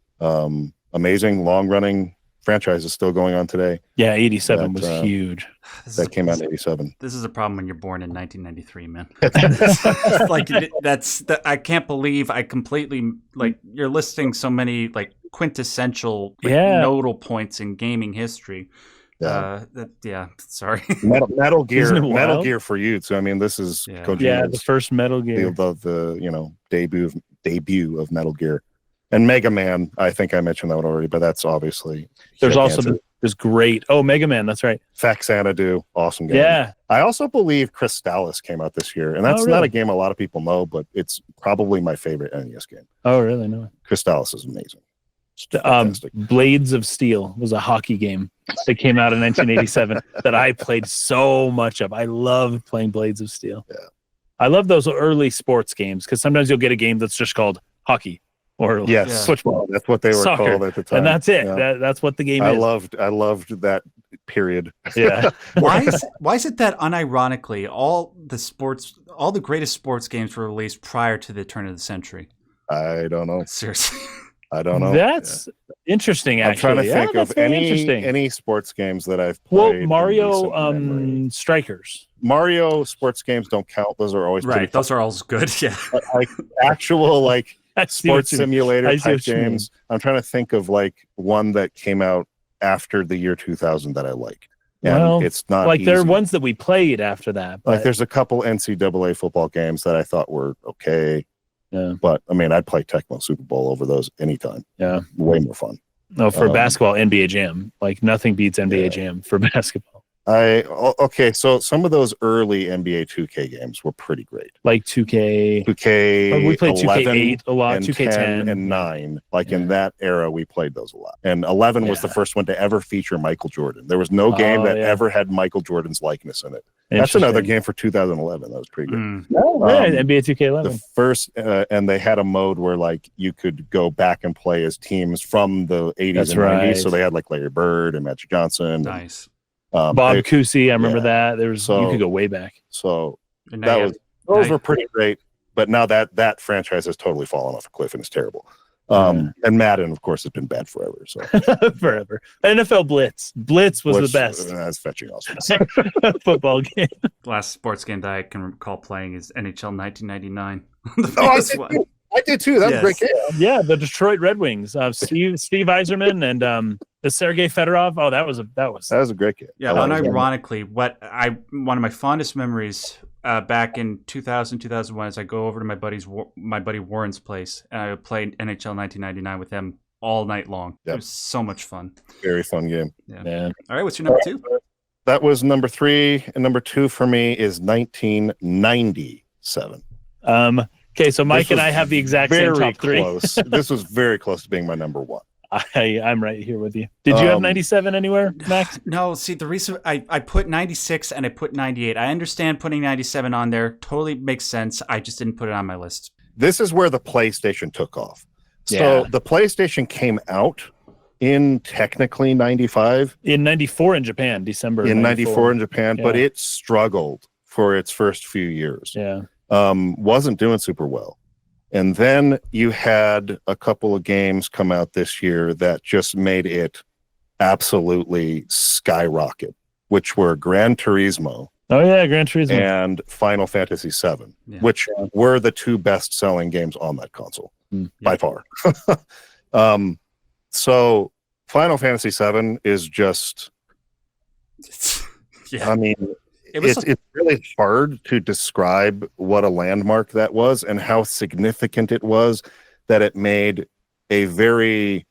amazing long-running franchises still going on today. Yeah, 87 was huge. That came out in 87. This is a problem when you're born in 1993, man. Like I can't believe I completely you're listing so many like quintessential nodal points in gaming history. Sorry. Metal Gear for you. So I mean, this is the first Metal Gear, the debut of Metal Gear, and Mega Man. I think I mentioned that one already, but that's obviously there's also this great Mega Man. That's right. Faxanadu, awesome game. Yeah. I also believe Crystalis came out this year, and that's not a game a lot of people know, but it's probably my favorite NES game. Oh, really? No. Crystalis is amazing. Blades of Steel was a hockey game that came out in 1987 that I played so much of. I love playing Blades of Steel. Yeah. I love those early sports games because sometimes you'll get a game that's just called hockey or football. That's what they were called at the time. And that's it. Yeah. That's what the game is. I loved that period. Yeah. Why is it that unironically all the greatest sports games were released prior to the turn of the century? I don't know. Seriously. I don't know. That's interesting, actually. I'm trying to think of any sports games that I've played. Well, Mario Strikers. Mario sports games don't count. Those are always right. Those are always good. Yeah. But like actual sports simulator type games. I'm trying to think of one that came out after the year 2000 that I like. And it's not easy. There are ones that we played after that. But... there's a couple NCAA football games that I thought were okay. Yeah. But I mean, I'd play Tecmo Super Bowl over those anytime. Yeah. Way more fun. No, for basketball, NBA Jam. Nothing beats NBA Jam for basketball. Okay, so some of those early NBA 2K games were pretty great. Like 2K. 2K. We played 11 2K8 a lot. and 2K10 10 and 9. Like in that era, we played those a lot. And 11 was the first one to ever feature Michael Jordan. There was no game that ever had Michael Jordan's likeness in it. That's another game for 2011. That was pretty good. Oh, yeah, NBA 2K11. The first, and they had a mode where like you could go back and play as teams from the 80s and 90s. So they had like Larry Bird and Magic Johnson. Nice. Bob Cousy, I remember that. There was you could go way back. So those were pretty great. But now that franchise has totally fallen off a cliff and it's terrible. And Madden, of course, has been bad forever. So forever. NFL Blitz was the best. That's fetching also. Football game. The last sports game that I can recall playing is NHL 1999. I did too. That was a great game. Yeah, the Detroit Red Wings. Steve Yzerman and the Sergei Fedorov. Oh, that was a great game. Yeah, unironically, one of my fondest memories back in 2000, 2001 is I go over to my buddy Warren's place and I played NHL 1999 with him all night long. Yep. It was so much fun. Very fun game. Yeah. All right, what's your number 2? That was number 3, and number 2 for me is 1997. Okay, so Mike and I have the exact same top 3. Close. This was very close to being my number 1. I'm right here with you. Did you have 97 anywhere, Max? No, see, the reason I put 96 and I put 98. I understand putting 97 on there. Totally makes sense. I just didn't put it on my list. This is where the PlayStation took off. So the PlayStation came out in technically 95. In 94 in Japan, December. In 94 in Japan, but it struggled for its first few years. Yeah. Wasn't doing super well. And then you had a couple of games come out this year that just made it absolutely skyrocket, which were Gran Turismo. Oh, yeah, Gran Turismo. And Final Fantasy VII, which were the 2 best-selling games on that console, by far. So Final Fantasy VII is just... I mean... It's really hard to describe what a landmark that was and how significant it was that it made a very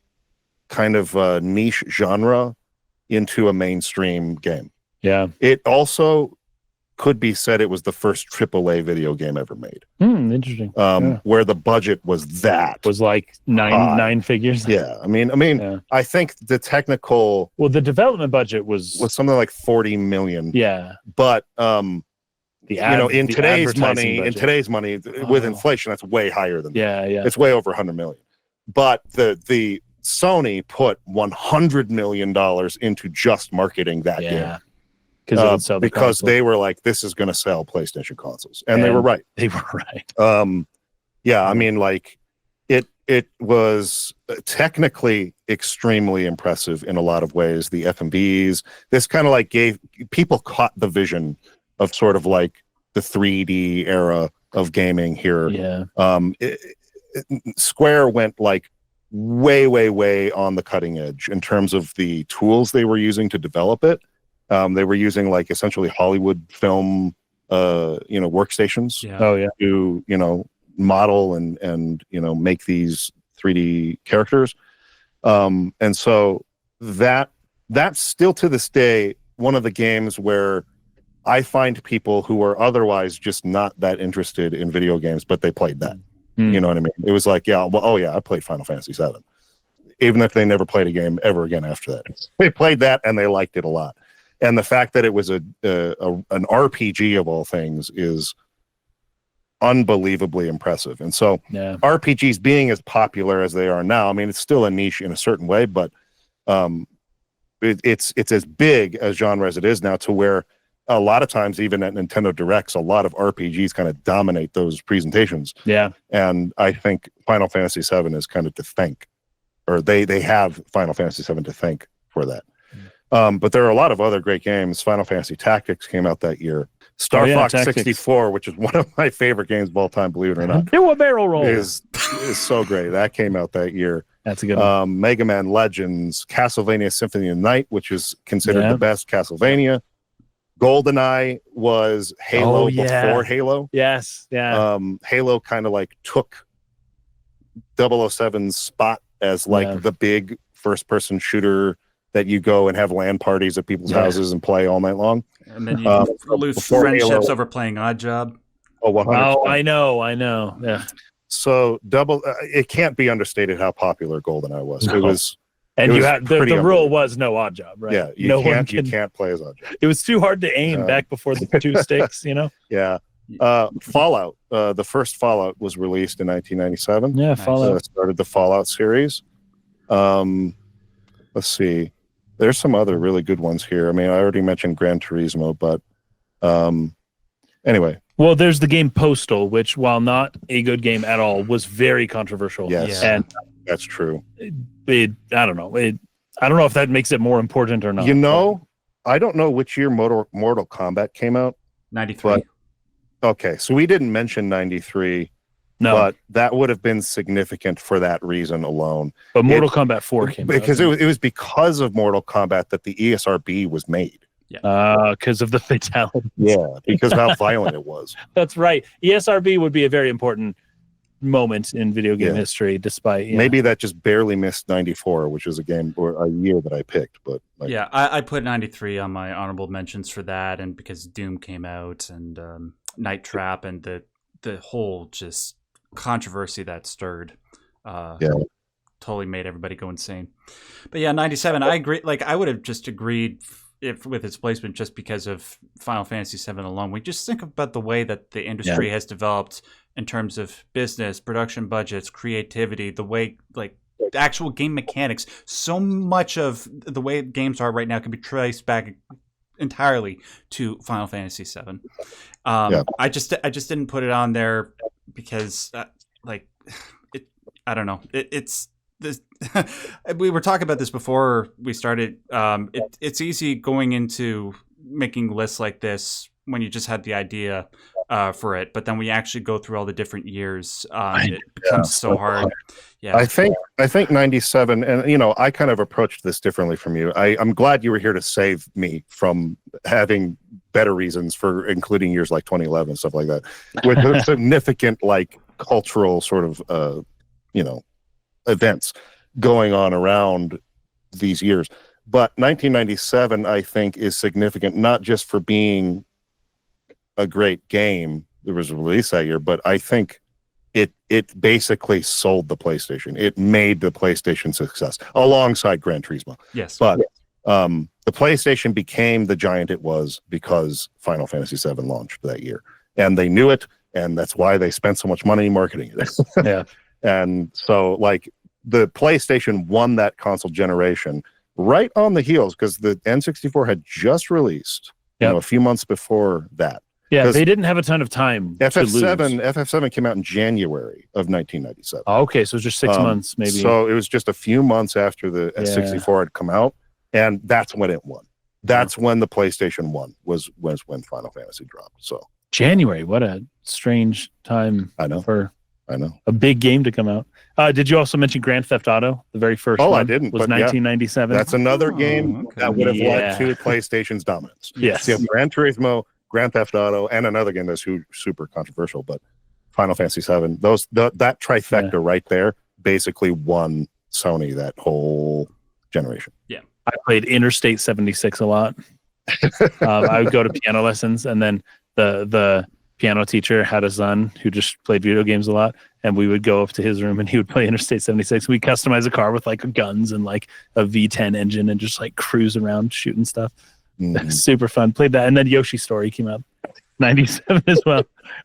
kind of niche genre into a mainstream game. Yeah. It also could be said it was the first AAA video game ever made. Interesting. Where the budget was like nine figures. Yeah. I mean, I think the technical. Well, the development budget was something like 40 million. Yeah. But in today's money, with inflation, that's way higher than that. Yeah. It's way over 100 million. But the Sony put $100 million into just marketing that game. Because they were like, this is going to sell PlayStation consoles. And they were right. Yeah, I mean, like, it was technically extremely impressive in a lot of ways. The FMVs, this kind of like gave people caught the vision of sort of like the 3D era of gaming here. Yeah. Square went like way on the cutting edge in terms of the tools they were using to develop it. They were using like essentially Hollywood film, workstations to, model and make these 3D characters. And so that's still to this day one of the games where I find people who are otherwise just not that interested in video games, but they played that. You know what I mean? It was like, I played Final Fantasy VII, even if they never played a game ever again after that. They played that and they liked it a lot. And the fact that it was an RPG of all things is unbelievably impressive. And so RPGs being as popular as they are now, I mean, it's still a niche in a certain way, but it's as big a genre as it is now, to where a lot of times, even at Nintendo Directs, a lot of RPGs kind of dominate those presentations. Yeah. And I think Final Fantasy VII is kind of to thank, or they have Final Fantasy VII to thank for that. But there are a lot of other great games. Final Fantasy Tactics came out that year. Star Fox 64, which is one of my favorite games of all time, believe it or not. Do a barrel roll. Is so great. That came out that year. That's a good one. Mega Man Legends, Castlevania Symphony of the Night, which is considered the best Castlevania. GoldenEye was Halo before Halo. Yes. Yeah. Halo kind of like took 007's spot as like the big first-person shooter that you go and have LAN parties at people's houses and play all night long. And then you lose friendships over playing Odd Job. Oh, 100%. Oh, I know. Yeah. So it can't be understated how popular GoldenEye was. No. It was, and it you was had the rule was no Odd Job, right? Yeah, you can't play as Odd Job. It was too hard to aim back before the 2 sticks, you know. Yeah. Fallout, the first Fallout was released in 1997. Yeah, Fallout started the Fallout series. Let's see. There's some other really good ones here. I mean, I already mentioned Gran Turismo, but anyway. Well, there's the game Postal, which, while not a good game at all, was very controversial. Yes, and that's true. I don't know. I don't know if that makes it more important or not. You know, I don't know which year Mortal Kombat came out. 93. Okay, so we didn't mention 93. No, but that would have been significant for that reason alone. But Mortal Kombat 4 came out. Because it was because of Mortal Kombat that the ESRB was made. Yeah. Because of the fatality. Yeah, because of how violent it was. That's right. ESRB would be a very important moment in video game history, despite... Yeah. Maybe that just barely missed 94, which is a game or a year that I picked. But yeah, I put 93 on my honorable mentions for that, and because Doom came out, and Night Trap, and the whole just controversy that stirred totally made everybody go insane. But yeah, 97, I agree. Like, I would have just agreed with its placement just because of Final Fantasy VII alone. We just think about the way that the industry has developed in terms of business, production budgets, creativity, the way, like, the actual game mechanics. So much of the way games are right now can be traced back entirely to Final Fantasy VII. I just didn't put it on there because I don't know. It's this. We were talking about this before we started. It's easy going into making lists like this when you just had the idea for it, but then we actually go through all the different years. It becomes so hard. Yeah, I think 97, and you know, I kind of approached this differently from you. I'm glad you were here to save me from having better reasons for including years like 2011 and stuff like that, with a significant like cultural sort of events going on around these years. But 1997, I think, is significant not just for being a great game that was released that year, but I think it basically sold the PlayStation. It made the PlayStation success alongside Gran Turismo. Yes, but the PlayStation became the giant it was because Final Fantasy VII launched that year, and they knew it, and that's why they spent so much money marketing it. Yeah. And so, like, the PlayStation won that console generation right on the heels because the N64 had just released, a few months before that. Yeah, they didn't have a ton of time. FF7 came out in January of 1997. Oh, okay, so it was just 6 months, maybe. So it was just a few months after the N64 had come out, and that's when it won. That's when the PlayStation won. Was when Final Fantasy dropped. So January, what a strange time. I know. For I know. A big game to come out. Did you also mention Grand Theft Auto? The very first one I didn't. Was 1997. That's another game that would have led to PlayStation's dominance. Yes. So Gran Turismo, Grand Theft Auto, and another game that's super controversial, but Final Fantasy VII. That trifecta right there basically won Sony that whole generation. Yeah. I played Interstate 76 a lot. I would go to piano lessons, and then the piano teacher had a son who just played video games a lot, and we would go up to his room and he would play Interstate 76. We customized a car with like guns and like a V10 engine and just like cruise around shooting stuff. Super fun. Played that, and then Yoshi's Story came out 97 as well.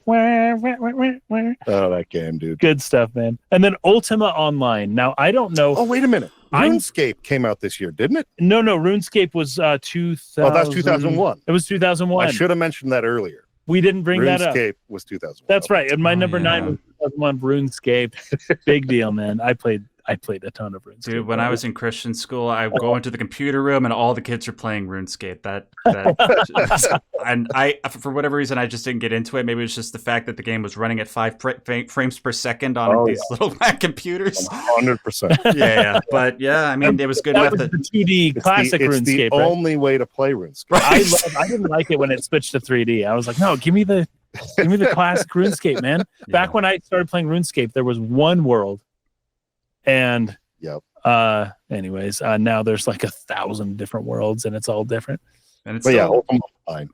Oh, that game, dude. Good stuff, man. And then Ultima Online. Now I don't know. Oh, wait a minute. RuneScape came out this year, didn't it? No, RuneScape was 2000. Oh, that's 2001. It was 2001. I should have mentioned that earlier. We didn't bring that up. RuneScape was 2001. That's right. And my number 9 was 2001 RuneScape. Big deal, man. I played a ton of RuneScape. Dude, when I was in Christian school, I would go into the computer room and all the kids are playing RuneScape. And I, for whatever reason, I just didn't get into it. Maybe it was just the fact that the game was running at 5 frames per second on these little computers. 100%. Yeah. But yeah, I mean, it was good with the 2D classic RuneScape. It's the only way to play RuneScape. Right. I didn't like it when it switched to 3D. I was like, no, give me the classic RuneScape, man. Back when I started playing RuneScape, there was one world. And Anyways, now there's like 1,000 different worlds, and it's all different. And it's But still, Ultima Online.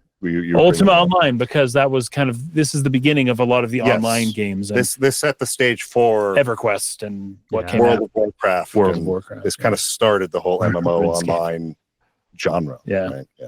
Ultima Online, because that was this is the beginning of a lot of the online games. And this set the stage for EverQuest and what came World out. of Warcraft. World of Warcraft. This kind of started the whole MMO RuneScape. online genre. Yeah. Right? Yeah.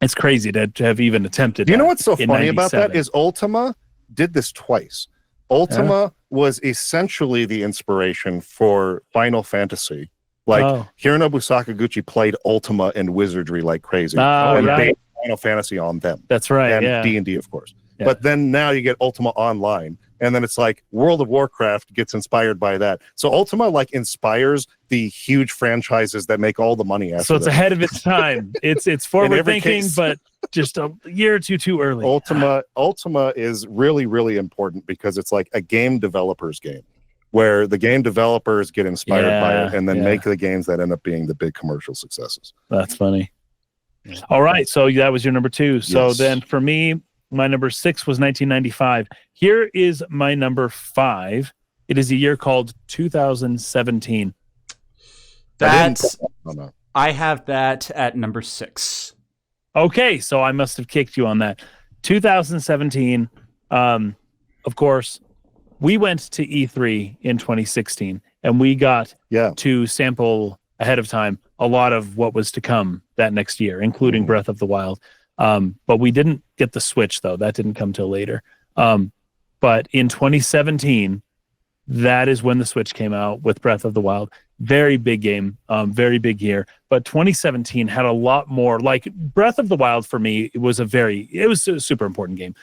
It's crazy to have even attempted. You know that what's so in funny about that 97. is Ultima did this twice. Ultima was essentially the inspiration for Final Fantasy. Like Hironobu Sakaguchi played Ultima and Wizardry like crazy, and based Final Fantasy on them. That's right, and D&D, of course. Yeah. But then now you get Ultima Online, and then it's like World of Warcraft gets inspired by that. So Ultima like inspires the huge franchises that make all the money after. So it's that. ahead of its time. It's forward thinking, but just a year or two too early. Ultima is really, really important because it's like a game developer's game, where the game developers get inspired by it and then make the games that end up being the big commercial successes. That's funny. All right, so that was your number 2. So then for me, my number 6 was 1995. Here is my number 5. It is a year called 2017. I have that at number 6. Okay, so I must have kicked you on that. 2017, of course, we went to E3 in 2016, and we got to sample ahead of time a lot of what was to come that next year, including Breath of the Wild. But we didn't get the Switch, though. That didn't come till later. But in 2017, that is when the Switch came out with Breath of the Wild. Very big game, very big year. But 2017 had a lot more. Like Breath of the Wild for me, it was a super important game.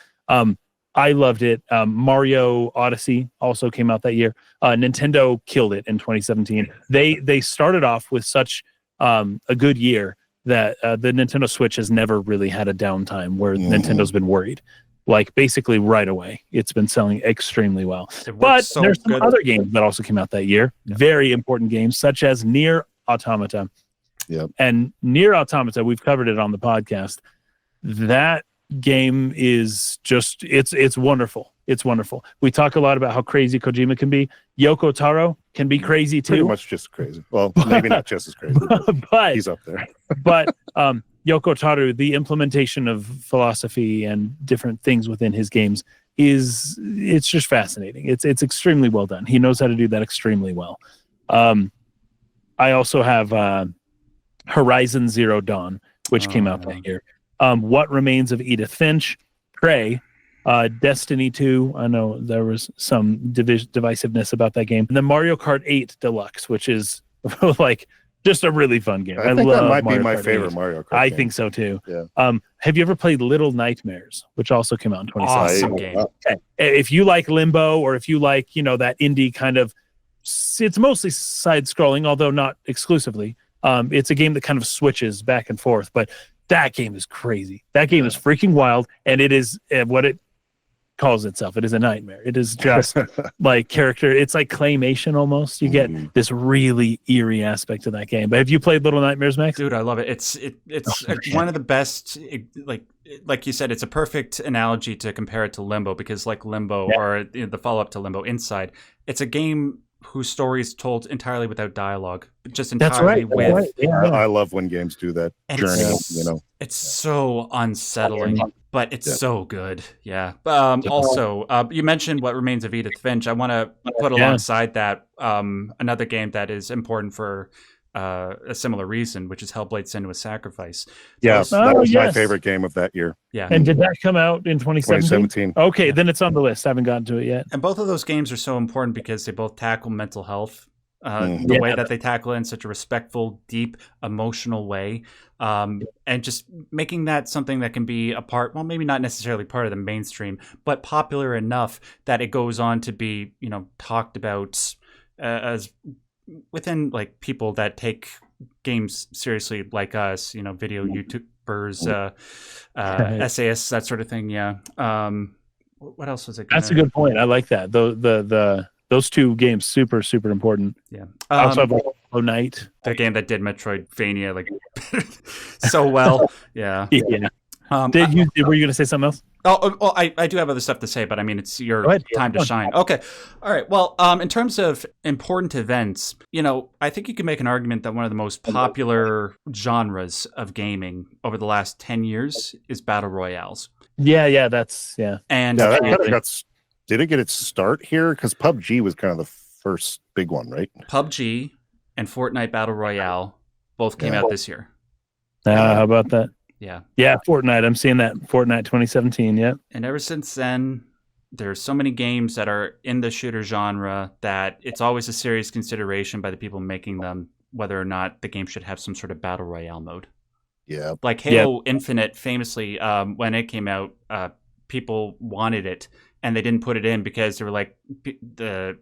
I loved it. Mario Odyssey also came out that year. Nintendo killed it in 2017. They started off with such a good year that the Nintendo Switch has never really had a downtime where Nintendo's been worried. Like basically right away, it's been selling extremely well. But there's some other games that also came out that year. Very important games, such as Nier Automata. Yep. And Nier Automata, we've covered it on the podcast. That game is just it's wonderful. It's wonderful. We talk a lot about how crazy Kojima can be. Yoko Taro can be crazy too. Pretty much just crazy. Well, maybe not just as crazy, but he's up there. But Yoko Taro, the implementation of philosophy and different things within his games it's just fascinating. It's extremely well done. He knows how to do that extremely well. I also have Horizon Zero Dawn, which came out that year. What Remains of Edith Finch, Prey, Destiny 2. I know there was some divisiveness about that game. And then Mario Kart 8 Deluxe, which is like just a really fun game. I think that might be my favorite Mario Kart I game. think so too. Yeah. Have you ever played Little Nightmares, which also came out in 2017? Awesome game. If you like Limbo, or if you like, that indie kind of, it's mostly side-scrolling, although not exclusively. It's a game that kind of switches back and forth, but that game is crazy. That game is freaking wild, and it is what it calls itself. It is a nightmare. It is just like character. It's like claymation almost. You get this really eerie aspect to that game. But have you played Little Nightmares, Max? Dude, I love it. It's one of the best. Like you said, it's a perfect analogy to compare it to Limbo, because like Limbo or the follow-up to Limbo, Inside, it's a game whose story is told entirely without dialogue, just entirely with. Right. Yeah. I love when games do that journey. It's so unsettling, but it's so good. Yeah. Also, you mentioned What Remains of Edith Finch. I want to put alongside that another game that is important for a similar reason, which is Hellblade: Senua's Sacrifice. Yes, that was my favorite game of that year. Yeah. And did that come out in 2017? Okay, then it's on the list. I haven't gotten to it yet. And both of those games are so important because they both tackle mental health. The way that they tackle it in such a respectful, deep, emotional way, and just making that something that can be a part, well, maybe not necessarily part of the mainstream, but popular enough that it goes on to be, talked about as within like people that take games seriously, like us, video YouTubers, essayists, that sort of thing. Yeah. What else was it? That's a good point. I like that. Those two games, super, super important. Yeah. I also have Hollow Knight. The game that did Metroidvania so well. Yeah. Yeah. Were you going to say something else? well, I do have other stuff to say, but I mean, it's your time to shine. Okay. All right. Well, in terms of important events, I think you can make an argument that one of the most popular genres of gaming over the last 10 years is battle royales. Yeah, that's, yeah. And that kind of did it get its start here? Because PUBG was kind of the first big one, right? PUBG and Fortnite Battle Royale both came out this year. How about that? Yeah. Yeah, Fortnite. I'm seeing that. Fortnite 2017, yeah. And ever since then, there's so many games that are in the shooter genre that it's always a serious consideration by the people making them whether or not the game should have some sort of battle royale mode. Yeah. Like Halo Infinite, famously, when it came out, people wanted it, and they didn't put it in because they were like, the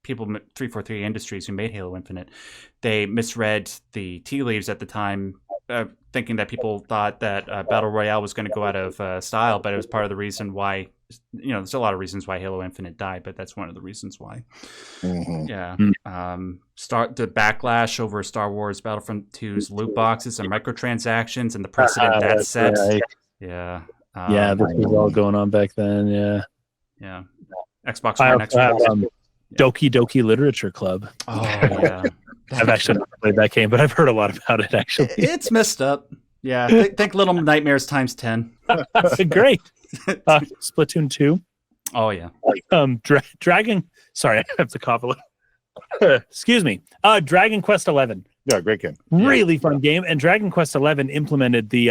people 343 Industries who made Halo Infinite, they misread the tea leaves at the time, thinking that people thought that Battle Royale was going to go out of style, but it was part of the reason why, there's a lot of reasons why Halo Infinite died, but that's one of the reasons why. Mm-hmm. Yeah. The backlash over Star Wars Battlefront 2's loot boxes and microtransactions and the precedent that set. Right. Yeah. This was all going on back then, yeah. Yeah. Xbox One, Xbox. Doki Doki Literature Club. Oh, yeah. I've actually never played that game, but I've heard a lot about it, actually. It's messed up. Yeah. Think Little Nightmares times 10. Great. Splatoon 2. Oh, yeah. Dragon. Sorry, I have to cough a little. Excuse me. Dragon Quest 11. Yeah, great game. Really fun game. And Dragon Quest 11 implemented the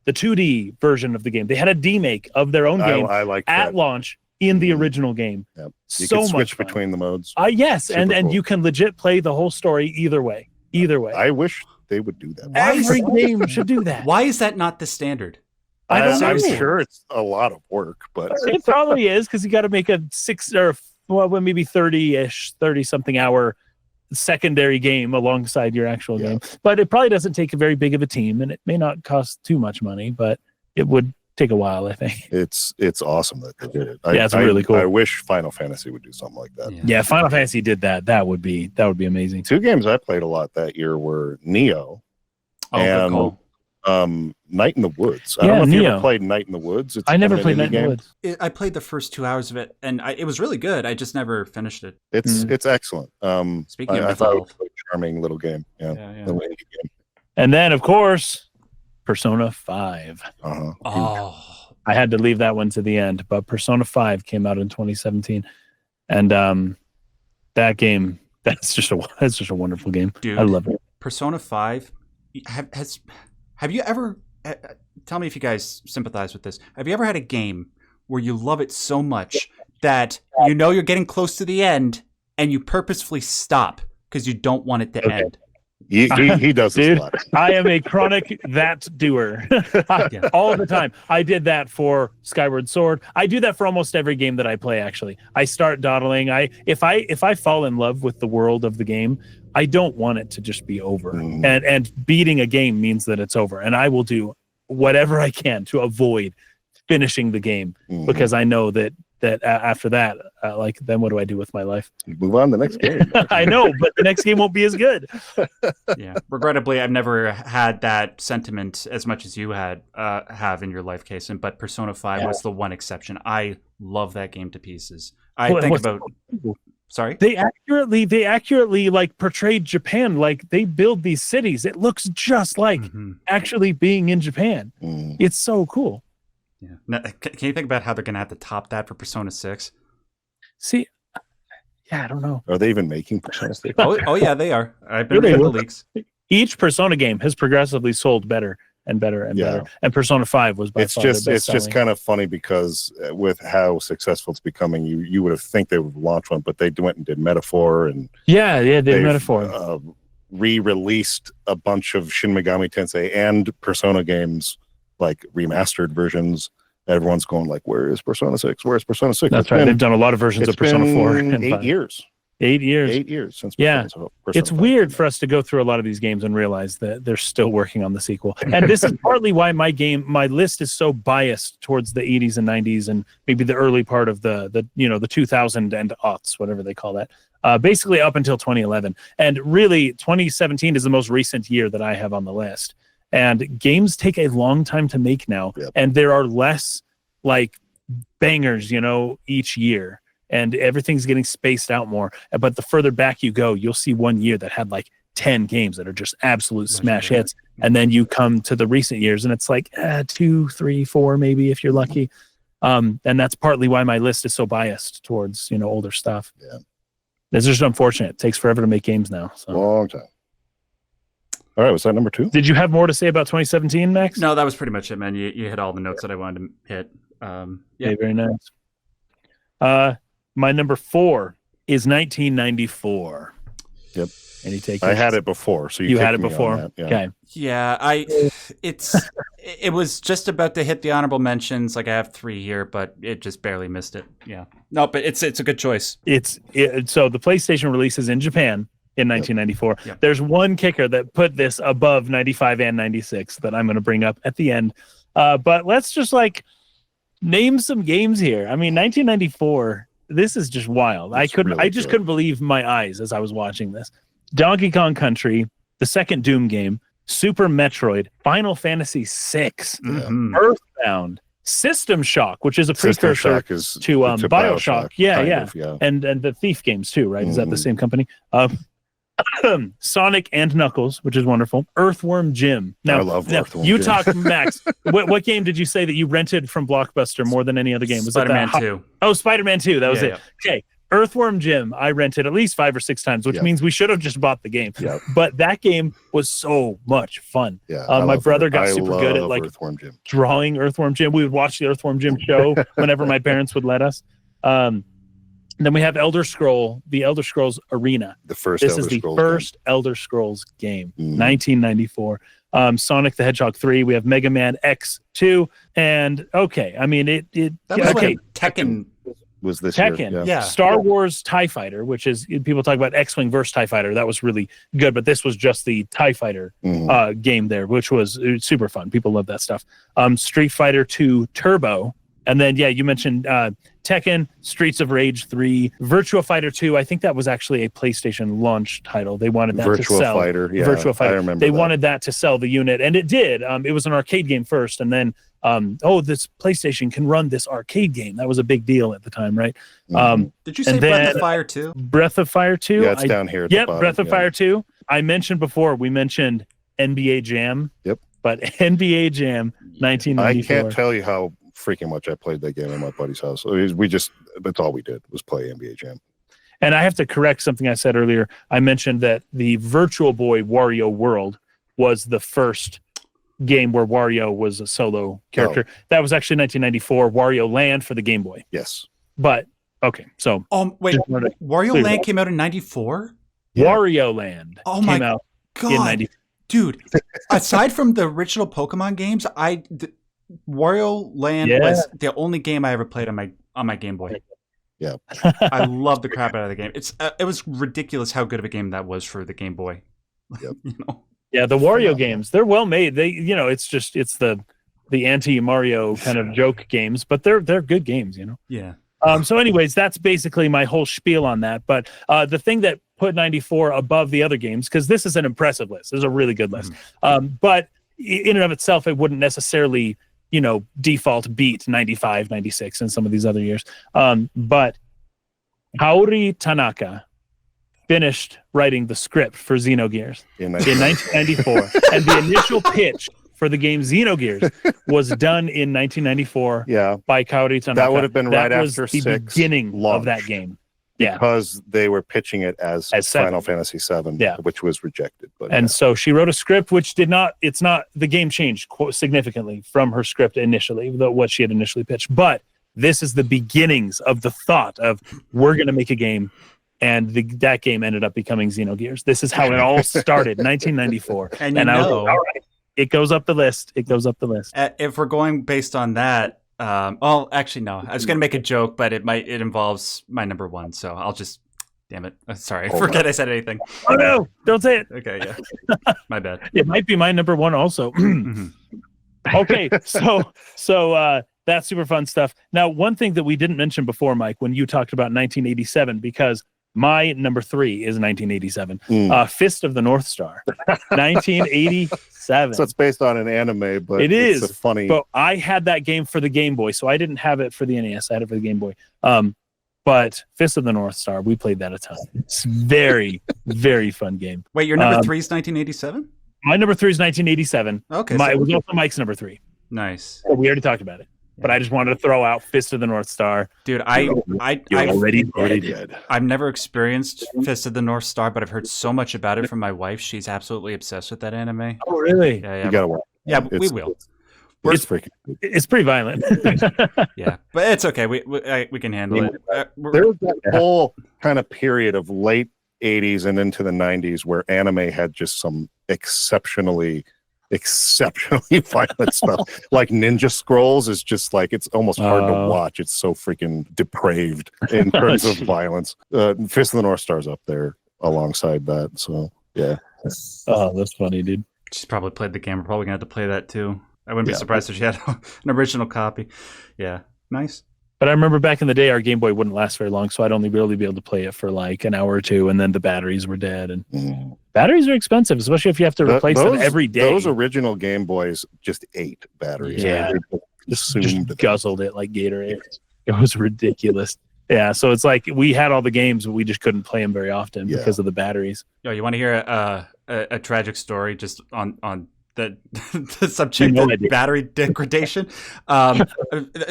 2D version of the game. They had a demake of their own game I like at that. launch in the original game. Yep. You So can switch much fun. between the modes. Yes, Super and cool. you can legit play the whole story either way. I wish they would do that. Every game should do that. Why is that not the standard? I don't know. I'm sure it's a lot of work, but It probably is, because you got to make a 6 or maybe 30-something hour secondary game alongside your actual game. But it probably doesn't take a very big of a team, and it may not cost too much money, but it would take a while, I think. it's awesome that they did it. It's really cool. I wish Final Fantasy would do something like that. Yeah, Final Fantasy did that. That would be amazing. 2 games I played a lot that year were Neo Good call. Night in the Woods. I don't know if you Neo. ever played Night in the Woods. It's I never an played indie Night in the game. Woods. I played the first 2 hours of it, and it was really good. I just never finished it. It's excellent. Speaking of I mental thought it health. was a charming little game. Yeah. Little indie game. And then, of course, Persona 5. Uh-huh. Oh, I had to leave that one to the end, but Persona 5 came out in 2017, and that game, that's just a wonderful game. dude, I love it. Persona 5 have you ever tell me if you guys sympathize with this. Have you ever had a game where you love it so much that you're getting close to the end and you purposefully stop because you don't want it to end? He does this Dude, a lot. I am a chronic that doer all the time. I did that for Skyward Sword. I do that for almost every game that I play. Actually, I start dawdling. If I fall in love with the world of the game, I don't want it to just be over. And beating a game means that it's over. And I will do whatever I can to avoid finishing the game because I know that after that, then what do I do with my life? Move on to the next game. I know, but the next game won't be as good. Yeah. Regrettably, I've never had that sentiment as much as you have in your life, Casen, but Persona 5 was the one exception. I love that game to pieces. Sorry? They accurately like portrayed Japan. Like they build these cities. It looks just like actually being in Japan. It's so cool. Yeah. Now, can you think about how they're going to have to top that for Persona 6? See, I don't know. Are they even making Persona 6? Oh yeah, they are. I've been reading the leaks. Each Persona game has progressively sold better and better and better. And Persona 5 was by far the best It's just selling. kind of funny because with how successful it's becoming, you would have think they would launch one, but they went and did Metaphor and they did Metaphor. Re-released a bunch of Shin Megami Tensei and Persona games, like remastered versions. Everyone's going like, "Where is Persona 6? Where is Persona 6?" That's right. They've done a lot of versions of Persona 4 and 8 5. years. 8 years. 8 years since. Yeah, Persona it's 5. weird for us to go through a lot of these games and realize that they're still working on the sequel. And this is partly why my list is so biased towards the 80s and 90s and maybe the early part of the 2000 and aughts, whatever they call that. Basically up until 2011. And really, 2017 is the most recent year that I have on the list. And games take a long time to make now, and there are less like bangers, each year, and everything's getting spaced out more. But the further back you go, you'll see one year that had like 10 games that are just absolute smash hits. And then you come to the recent years and it's like 2, 3, 4, maybe if you're lucky. And that's partly why my list is so biased towards, older stuff. Yeah. It's just unfortunate. It takes forever to make games now. So. Long time. All right, was that number 2? Did you have more to say about 2017, Max? No, that was pretty much it, man. You hit all the notes that I wanted to hit. Yeah, very nice. My number 4 is 1994. Yep. Any take? I had it before, so you had it before. Yeah. Okay. Yeah, it was just about to hit the honorable mentions. Like I have 3 here, but it just barely missed it. Yeah. No, but it's a good choice. So the PlayStation releases in Japan in 1994. Yep. There's one kicker that put this above 95 and 96 that I'm going to bring up at the end. But let's just name some games here. I mean, 1994. This is just wild. I couldn't believe my eyes as I was watching this. Donkey Kong Country, the second Doom game, Super Metroid, Final Fantasy VI, Earthbound, System Shock, which is a precursor to BioShock. Yeah. And the Thief games too, right? Is that the same company? Sonic and Knuckles, which is wonderful. Earthworm Jim. Now, I love Earthworm you Jim. talk, Max. What game did you say that you rented from Blockbuster more than any other game? Was Spider-Man 2. Oh, Spider-Man 2. That was it. Yeah. Okay. Earthworm Jim, I rented at least 5 or 6 times, which means we should have just bought the game. Yep. But that game was so much fun. Yeah, my brother got super good at Earthworm Jim. drawing Earthworm Jim. We would watch the Earthworm Jim show whenever my parents would let us. Then we have the Elder Scrolls Arena. This is the first Elder Scrolls game, 1994. Sonic the Hedgehog 3. We have Mega Man X2, and I mean it. That was when Tekken was this Tekken, year. Yeah. Star Wars TIE Fighter, which is people talk about X-Wing versus TIE Fighter. That was really good, but this was just the TIE Fighter game there, which was super fun. People love that stuff. Street Fighter 2 Turbo, and then you mentioned Tekken, Streets of Rage 3, Virtua Fighter 2. I think that was actually a PlayStation launch title. They wanted that to sell. Virtua Fighter. I remember they wanted that to sell the unit, and it did. It was an arcade game first, and then this PlayStation can run this arcade game. That was a big deal at the time, right? Did you say Breath of Fire 2? Breath of Fire 2? Yeah, it's down here at the bottom. Breath of Fire 2. I mentioned before, we mentioned NBA Jam. Yep. But NBA Jam 1994. I can't tell you how freaking much I played that game in my buddy's house. That's all we did was play NBA Jam. And I have to correct something I said earlier. I mentioned that the Virtual Boy Wario World was the first game where Wario was a solo character. That was actually 1994 Wario Land for the Game Boy. Yes. But okay, so wait, Wario Land came out in 94? Yeah. Wario Land came out God. In 94. Dude, aside from the original Pokemon games, Wario Land was the only game I ever played on my Game Boy. Yeah. I love the crap out of the game. It was ridiculous how good of a game that was for the Game Boy. Yep. Yeah, the Wario games, they're well made. They, it's the anti-Mario kind of joke games, but they're good games, Yeah. So anyways, that's basically my whole spiel on that. But the thing that put 94 above the other games, because this is an impressive list. This is a really good list. But in and of itself, it wouldn't necessarily, default beat 95, 96 and some of these other years. But Kaori Tanaka finished writing the script for Xenogears in 1994. And the initial pitch for the game Xenogears was done in 1994 by Kaori Tanaka. That would have been right after the beginning of that game. Yeah. Because they were pitching it as Final Fantasy VII, which was rejected. But so she wrote a script which the game changed significantly from her script initially, what she had initially pitched. But this is the beginnings of the thought of we're going to make a game. And that game ended up becoming Xenogears. This is how it all started, 1994. And I was like, all right, it goes up the list. If we're going based on that, actually, no. I was going to make a joke, but it involves my number 1. So I'll just, damn it. Sorry. Forget I said anything. Oh, no. Don't say it. Okay, yeah. My bad. It might be my number 1 also. Okay, so that's super fun stuff. Now, one thing that we didn't mention before, Mike, when you talked about 1987, because My number 3 is 1987. Fist of the North Star. 1987. So it's based on an anime, but it's a funny. But I had that game for the Game Boy, so I didn't have it for the NES. I had it for the Game Boy. But Fist of the North Star, we played that a ton. It's very, very fun game. Wait, your number 3 is 1987? My number 3 is 1987. Okay. It was also Mike's number 3. Nice. So we already talked about it. But I just wanted to throw out Fist of the North Star. Dude, You're already dead. I've never experienced Fist of the North Star, but I've heard so much about it from my wife. She's absolutely obsessed with that anime. Oh, really? Yeah. You gotta watch. Yeah, we will. It's freaking. It's pretty violent. Yeah, but it's okay. We can handle it. There was that whole kind of period of late 80s and into the 90s where anime had just some exceptionally violent stuff. Like Ninja Scrolls is just like, it's almost hard to watch. It's so freaking depraved in terms of violence. Fist of the North Star's up there alongside that. So yeah. Oh, that's funny, dude. She's probably played the game. We're probably gonna have to play that too. I wouldn't be surprised if she had an original copy. Yeah, nice. But I remember back in the day, our Game Boy wouldn't last very long, so I'd only really be able to play it for like an hour or two, and then the batteries were dead. And batteries are expensive, especially if you have to replace them every day. Those original Game Boys just ate batteries. Yeah, just guzzled it like Gatorade. It was ridiculous. Yeah, so it's like we had all the games, but we just couldn't play them very often because of the batteries. Yo, you want to hear a tragic story just on the subject of battery degradation?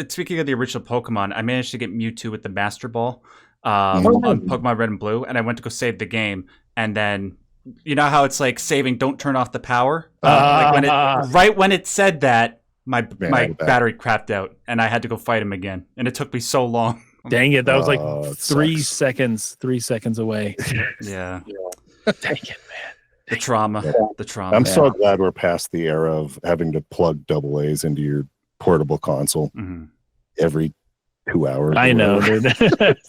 Speaking of the original Pokemon, I managed to get Mewtwo with the Master Ball on Pokemon Red and Blue, and I went to go save the game, and then you know how it's like saving, don't turn off the power. Right when it said that, my battery crapped out, and I had to go fight him again, and it took me so long. Dang it! That was like 3 seconds. 3 seconds away. Yeah. Dang it, man. The trauma. I'm so glad we're past the era of having to plug AA's into your portable console every 2 hours. I know, dude.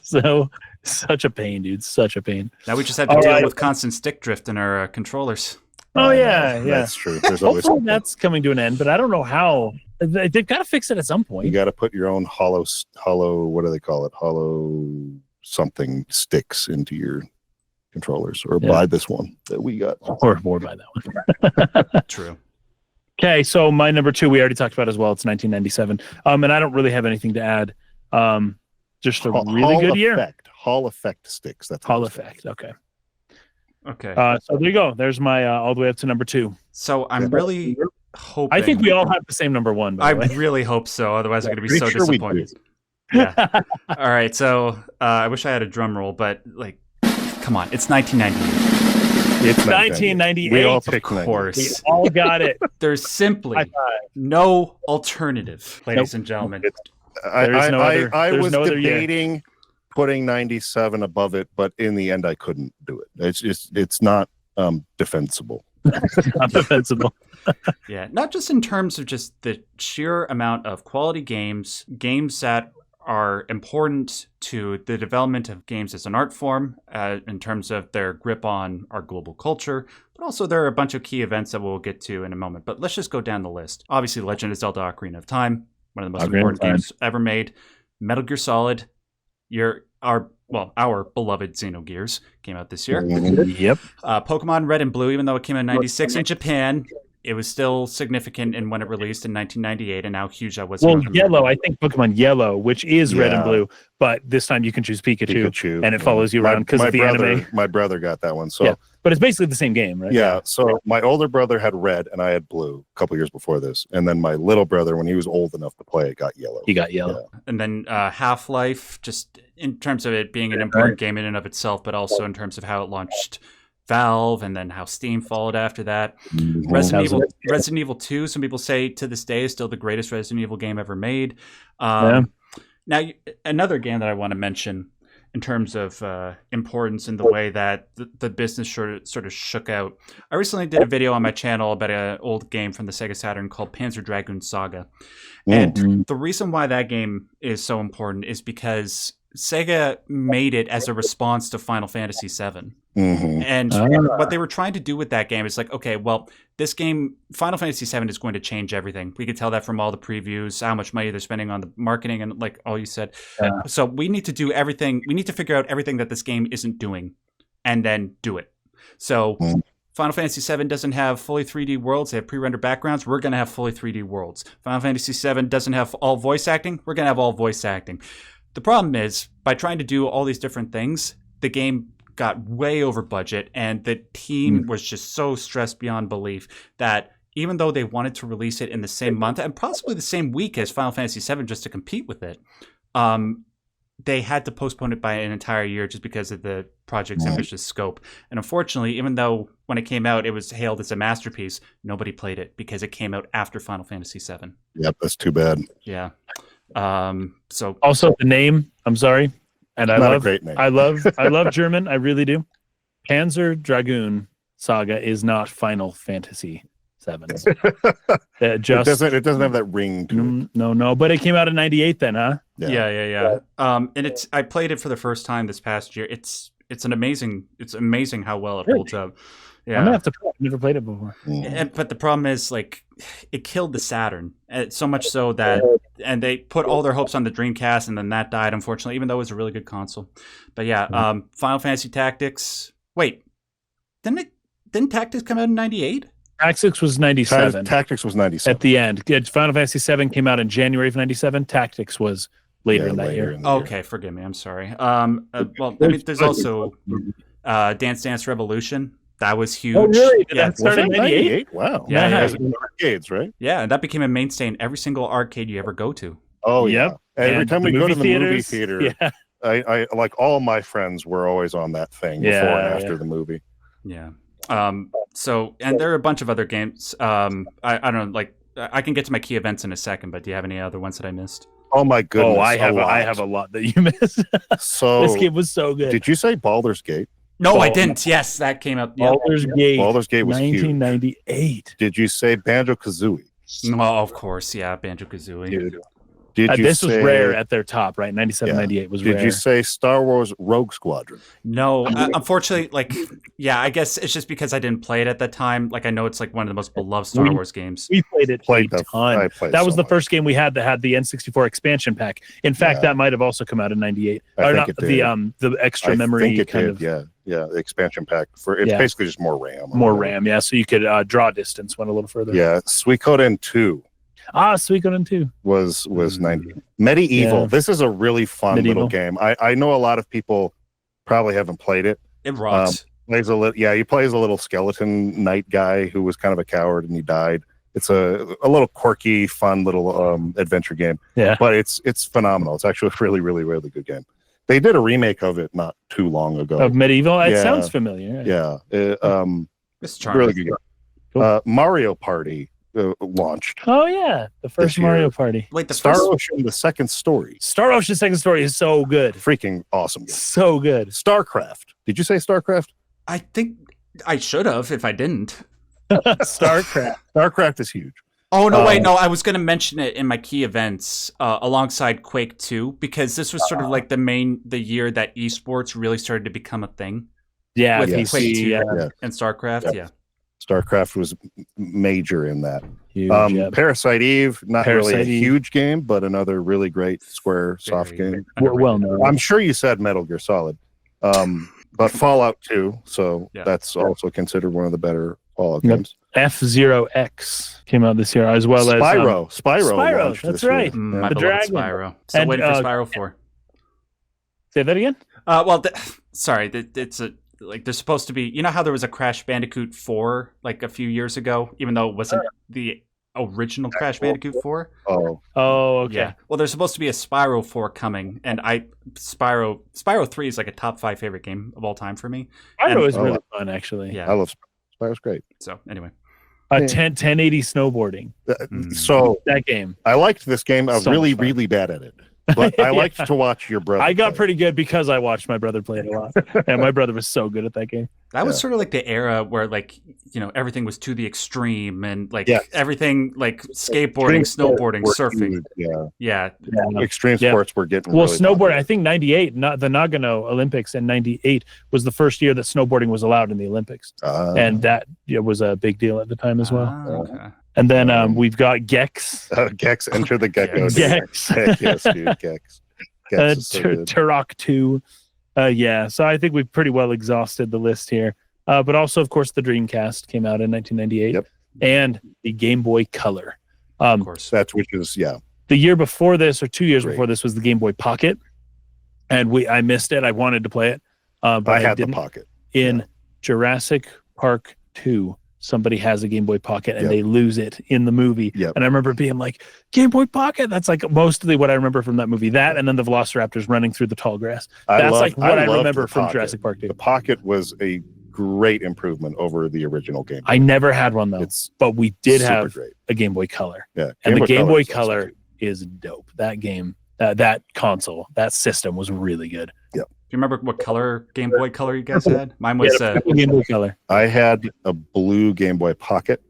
So such a pain, dude. Such a pain. Now we just have to deal with constant stick drift in our controllers. Oh yeah. That's true. There's hopefully that's coming to an end, but I don't know how. They've got to fix it at some point. You got to put your own hollow. What do they call it? Hollow something sticks into your controllers, or buy this one that we got, or buy that one. True. Okay, so my number 2 we already talked about as well. It's 1997, and I don't really have anything to add. Just a really good year. Hall effect sticks. That's Hall effect. Okay. So there you go. There's my all the way up to number 2. So I'm really hoping. I think we all have the same number 1. I really hope so. Otherwise, I'm going to be so disappointed. Yeah. All right. So I wish I had a drum roll, but like, come on, it's 1998. It's 1998. We all picked, of course. We all got it. There's simply no alternative, ladies and gentlemen. I was debating putting 97 above it, but in the end, I couldn't do it. It's not defensible. Not defensible. Yeah, not just in terms of just the sheer amount of quality games that are important to the development of games as an art form, in terms of their grip on our global culture, but also there are a bunch of key events that we'll get to in a moment. But let's just go down the list. Obviously, Legend of Zelda: Ocarina of Time, one of the most important games ever made. Metal Gear Solid, our beloved Xenogears came out this year. Yep. Pokemon Red and Blue, even though it came in '96 in Japan, it was still significant in when it released in 1998, and how huge that was. Well, Yellow, I think Pokemon Yellow, which is Red and Blue, but this time you can choose Pikachu and it follows you around because of the anime. My brother got that one, so but it's basically the same game, right? Yeah. So my older brother had Red, and I had Blue a couple years before this, and then my little brother, when he was old enough to play it, got Yellow. He got Yellow, and then Half-Life, just in terms of it being an important game in and of itself, but also in terms of how it launched Valve, and then how Steam followed after that. Resident Evil 2, some people say to this day is still the greatest Resident Evil game ever made. Now, another game that I want to mention in terms of importance in the way that the business sort of shook out. I recently did a video on my channel about an old game from the Sega Saturn called Panzer Dragoon Saga. And the reason why that game is so important is because Sega made it as a response to Final Fantasy VII. And what they were trying to do with that game is like, okay, well, this game, Final Fantasy VII, is going to change everything. We could tell that from all the previews, how much money they're spending on the marketing, and like all you said. So we need to do everything. We need to figure out everything that this game isn't doing, and then do it. So Final Fantasy VII doesn't have fully 3D worlds. They have pre-rendered backgrounds. We're going to have fully 3D worlds. Final Fantasy VII doesn't have all voice acting. We're going to have all voice acting. The problem is, by trying to do all these different things, the game got way over budget, and the team was just so stressed beyond belief that even though they wanted to release it in the same month and possibly the same week as Final Fantasy VII just to compete with it, they had to postpone it by an entire year just because of the project's ambitious scope. And unfortunately, even though when it came out, it was hailed as a masterpiece, nobody played it because it came out after Final Fantasy VII. Yep, that's too bad. Yeah. So also the name, I'm sorry. And I love, great name. I love German. I really do. Panzer Dragoon Saga is not Final Fantasy VII. It doesn't have that ring to it. No. But it came out in '98 then, huh? Yeah. And I played it for the first time this past year. It's amazing how well it holds up. Yeah, I'm gonna have to play it. I've never played it before. But the problem is, like, it killed the Saturn, so much so that, and they put all their hopes on the Dreamcast, and then that died, unfortunately, even though it was a really good console. But yeah, Final Fantasy Tactics. Wait, didn't Tactics come out in '98? Tactics was '97. Tactics was '97 at the end. Final Fantasy VII came out in January of '97. Tactics was later in that year. Okay, forgive me. I'm sorry. Well, I mean, there's also Dance Dance Revolution. That was huge. Oh, really? Did Yeah. that start in '98? Wow. Yeah. Arcades, right? Yeah, and that became a mainstay in every single arcade you ever go to. Oh, yeah. Yep. Every time we go to the movie theaters, theater, I like all my friends were always on that thing before and after the movie. Yeah. So, and there are a bunch of other games. I don't know, like, I can get to my key events in a second, but do you have any other ones that I missed? Oh my goodness! Oh, I have a lot that you missed. So this game was so good. Did you say Baldur's Gate? No, I didn't. Yes, that came up. Yeah. Baldur's Gate. Baldur's Gate was 1998. Huge. Did you say Banjo-Kazooie? Oh, of course, yeah, Banjo-Kazooie. Dude. Did you this say, was rare at their top, right? 97, 98 was rare. Did you say Star Wars Rogue Squadron? No, unfortunately, like, yeah, I guess it's just because I didn't play it at that time. Like, I know it's like one of the most beloved Star Wars games. We played it a ton. That was the first game we had that had the N64 expansion pack. In fact, that might have also come out in '98. Or not the extra memory kind of. Yeah, the expansion pack for it's basically just more RAM. More RAM, yeah. So you could draw distance, went a little further. Yeah, Suikoden 2. Suikoden 2 was 90. Medieval. Yeah. This is a really fun little game. I know a lot of people probably haven't played it. It rocks. He plays a little skeleton knight guy who was kind of a coward and he died. It's a little quirky, fun little adventure game. Yeah, but it's phenomenal. It's actually a really, really, really good game. They did a remake of it not too long ago. Of Medieval? It sounds familiar. Yeah. It's charming. Really good game. Cool. Mario Party launched. Oh yeah, the first Mario Party. Wait, the Star Ocean: The Second Story. Star Ocean: Second Story is so good. Freaking awesome game. So good. StarCraft. Did you say StarCraft? I think I should have if I didn't. StarCraft is huge. Oh no! Wait, no. I was going to mention it in my key events alongside Quake 2 because this was sort of like the year that esports really started to become a thing. Yeah, with Quake 2 and StarCraft. Yeah. StarCraft was major in that. Huge, Parasite Eve, really a huge game, but another really great Square soft game. Well known. I'm sure you said Metal Gear Solid, but Fallout 2, so that's also considered one of the better Fallout games. F-Zero X came out this year, as well Spyro. as Spyro. That's right. My beloved Spyro. Still waiting for Spyro 4. Say that again. Sorry. It's a. Like, there's supposed to be, you know how there was a Crash Bandicoot 4 like a few years ago, even though it wasn't the original Crash Bandicoot 4? Oh, okay. Yeah. Well, there's supposed to be a Spyro 4 coming, and Spyro 3 is like a top 5 favorite game of all time for me. Spyro is really fun, actually. Yeah. I love Spyro. Spyro's great. So, anyway. 1080 snowboarding. So that game. I liked this game. I was really bad at it. But I liked to watch your brother. I got play. pretty good because I watched my brother play it a lot, and my brother was so good at that game. That was sort of like the era where, like, you know, everything was to the extreme, and like everything, like skateboarding, snowboarding, surfing. Yeah. Extreme sports were getting well. Really snowboarding. popular. I think '98, not the Nagano Olympics in '98 was the first year that snowboarding was allowed in the Olympics, and that was a big deal at the time as well. Okay. And then we've got Gex. Gex, Enter the Gecko. Gex. Heck yes, dude. Gex. Turok 2. So I think we've pretty well exhausted the list here. But also, of course, the Dreamcast came out in 1998. Yep. And the Game Boy Color. Of course. Which is, the year before this, or 2 years before this, was the Game Boy Pocket. And I missed it. I wanted to play it. But I had the Pocket. In Jurassic Park 2, somebody has a Game Boy Pocket and they lose it in the movie. Yep. And I remember being like, Game Boy Pocket? That's like mostly what I remember from that movie. That and then the Velociraptors running through the tall grass. That's what I remember from Jurassic Park 2. The Pocket was a great improvement over the original game. I never had one, though. But we did have a Game Boy Color. Yeah. And the Game Boy Color is dope. That game, that console, that system was really good. Yep. Do you remember what color Game Boy Color you guys had? Mine was Game Boy Color. I had a blue Game Boy Pocket,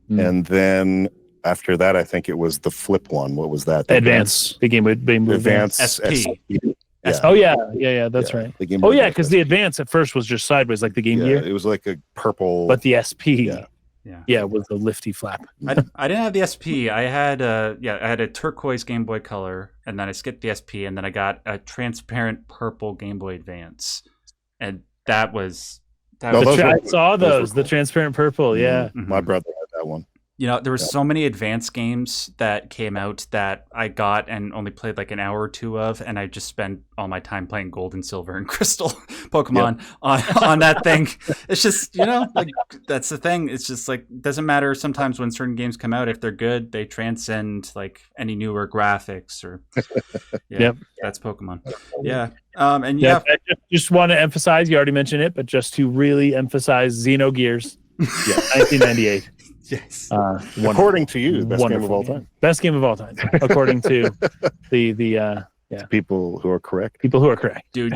and then after that, I think it was the flip one. What was that? Advance. The Game Boy Advance SP. Oh yeah, that's right. Because the Advance at first was just sideways, like the Game Gear. It was like a purple. But the SP, was the lifty flap. I didn't have the SP. I had a turquoise Game Boy Color, and then I skipped the SP, and then I got a transparent purple Game Boy Advance, and I saw those, the transparent purple. Yeah, my brother had that one. You know, there were so many advanced games that came out that I got and only played like an hour or two of, and I just spent all my time playing Gold and Silver and Crystal Pokemon on that thing. It's just, you know, like that's the thing. It's just like, doesn't matter sometimes when certain games come out, if they're good, they transcend like any newer graphics or that's Pokemon. Yeah. I just want to emphasize, you already mentioned it, but just to really emphasize Xenogears. 1998. Yes. According to you, best game of all time. Best game of all time, according to the people who are correct. People who are correct. Dude,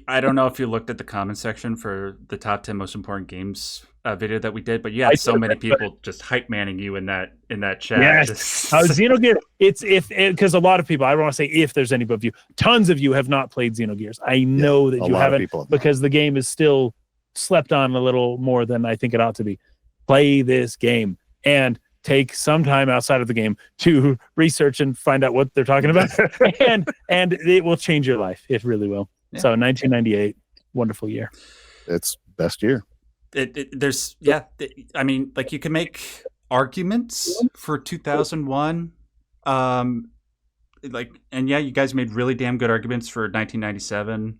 I don't know if you looked at the comment section for the top 10 most important games video that we did, but you had so many people just hype manning you in that chat. Yes. Xenogears. It's because a lot of people, I don't want to say if there's any of you, tons of you have not played Xenogears. I know that you haven't because the game is still slept on a little more than I think it ought to be. Play this game and take some time outside of the game to research and find out what they're talking about, and it will change your life. It really will. Yeah. So 1998, wonderful year. It's best year. I mean, like you can make arguments for 2001. You guys made really damn good arguments for 1997,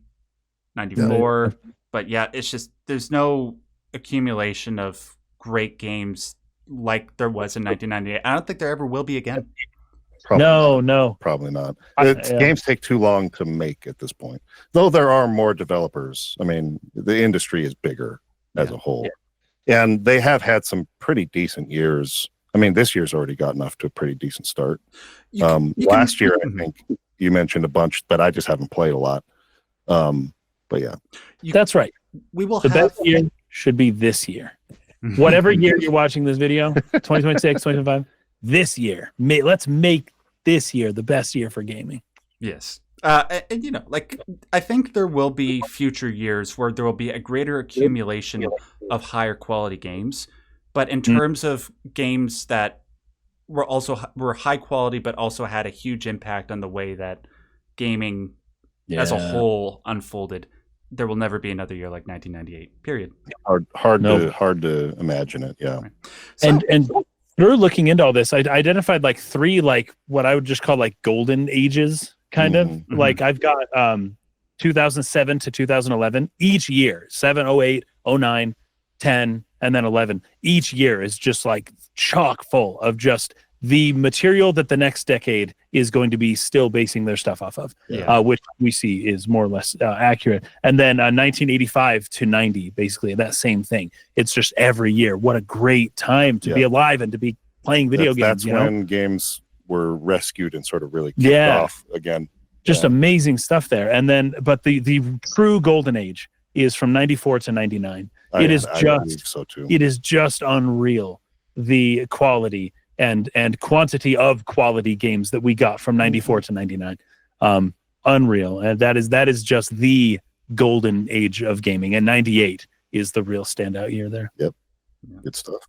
94. But yeah, it's just there's no accumulation of great games like there was in 1998. I don't think there ever will be again. Probably not. Games take too long to make at this point. Though there are more developers. I mean, the industry is bigger as a whole. Yeah. And they have had some pretty decent years. I mean, this year's already gotten off to a pretty decent start. Last year, I think you mentioned a bunch, but I just haven't played a lot. But yeah. That's right. The best year should be this year. Whatever year you're watching this video, 2026, 2025, this year, let's make this year the best year for gaming. Yes. And you know, like I think there will be future years where there will be a greater accumulation of higher quality games. But in terms of games that were high quality, but also had a huge impact on the way that gaming as a whole unfolded, there will never be another year like 1998. Period. Hard to imagine it. Yeah. Right. So, and through looking into all this, I identified like three what I would just call like golden ages, kind of. Like I've got 2007 to 2011. Each year, 7, 08, 09, 10, and then 11. Each year is just like chock full of just the material that the next decade is going to be still basing their stuff off of, which we see is more or less accurate. And then 1985 to 90, basically that same thing. It's just every year. What a great time to be alive and to be playing video games. That's when games were rescued and sort of really kicked off again. Just amazing stuff there. And then, but the true golden age is from 94 to 99. I believe so too. It is just unreal, the quality and quantity of quality games that we got from 94 to 99. Unreal. And that is just the golden age of gaming. And 98 is the real standout year there. Yep. Good stuff.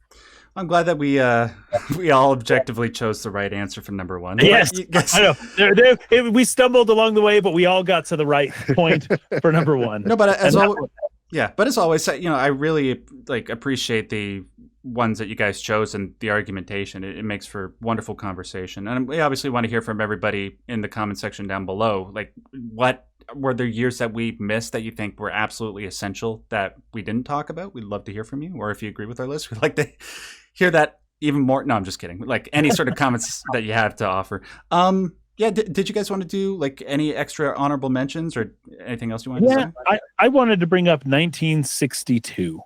I'm glad that we all objectively chose the right answer for number one. Yes, I know. We stumbled along the way, but we all got to the right point for number one. No, but as always, I really appreciate the ones that you guys chose and the argumentation. It makes for wonderful conversation, and we obviously want to hear from everybody in the comment section down below. Like, what were there years that we missed that you think were absolutely essential that we didn't talk about? We'd love to hear from you, or if you agree with our list, we'd like to hear that even more. No, I'm just kidding. Like, any sort of comments that you have to offer. Did you guys want to do like any extra honorable mentions or anything else you wanted to say? I wanted to bring up 1962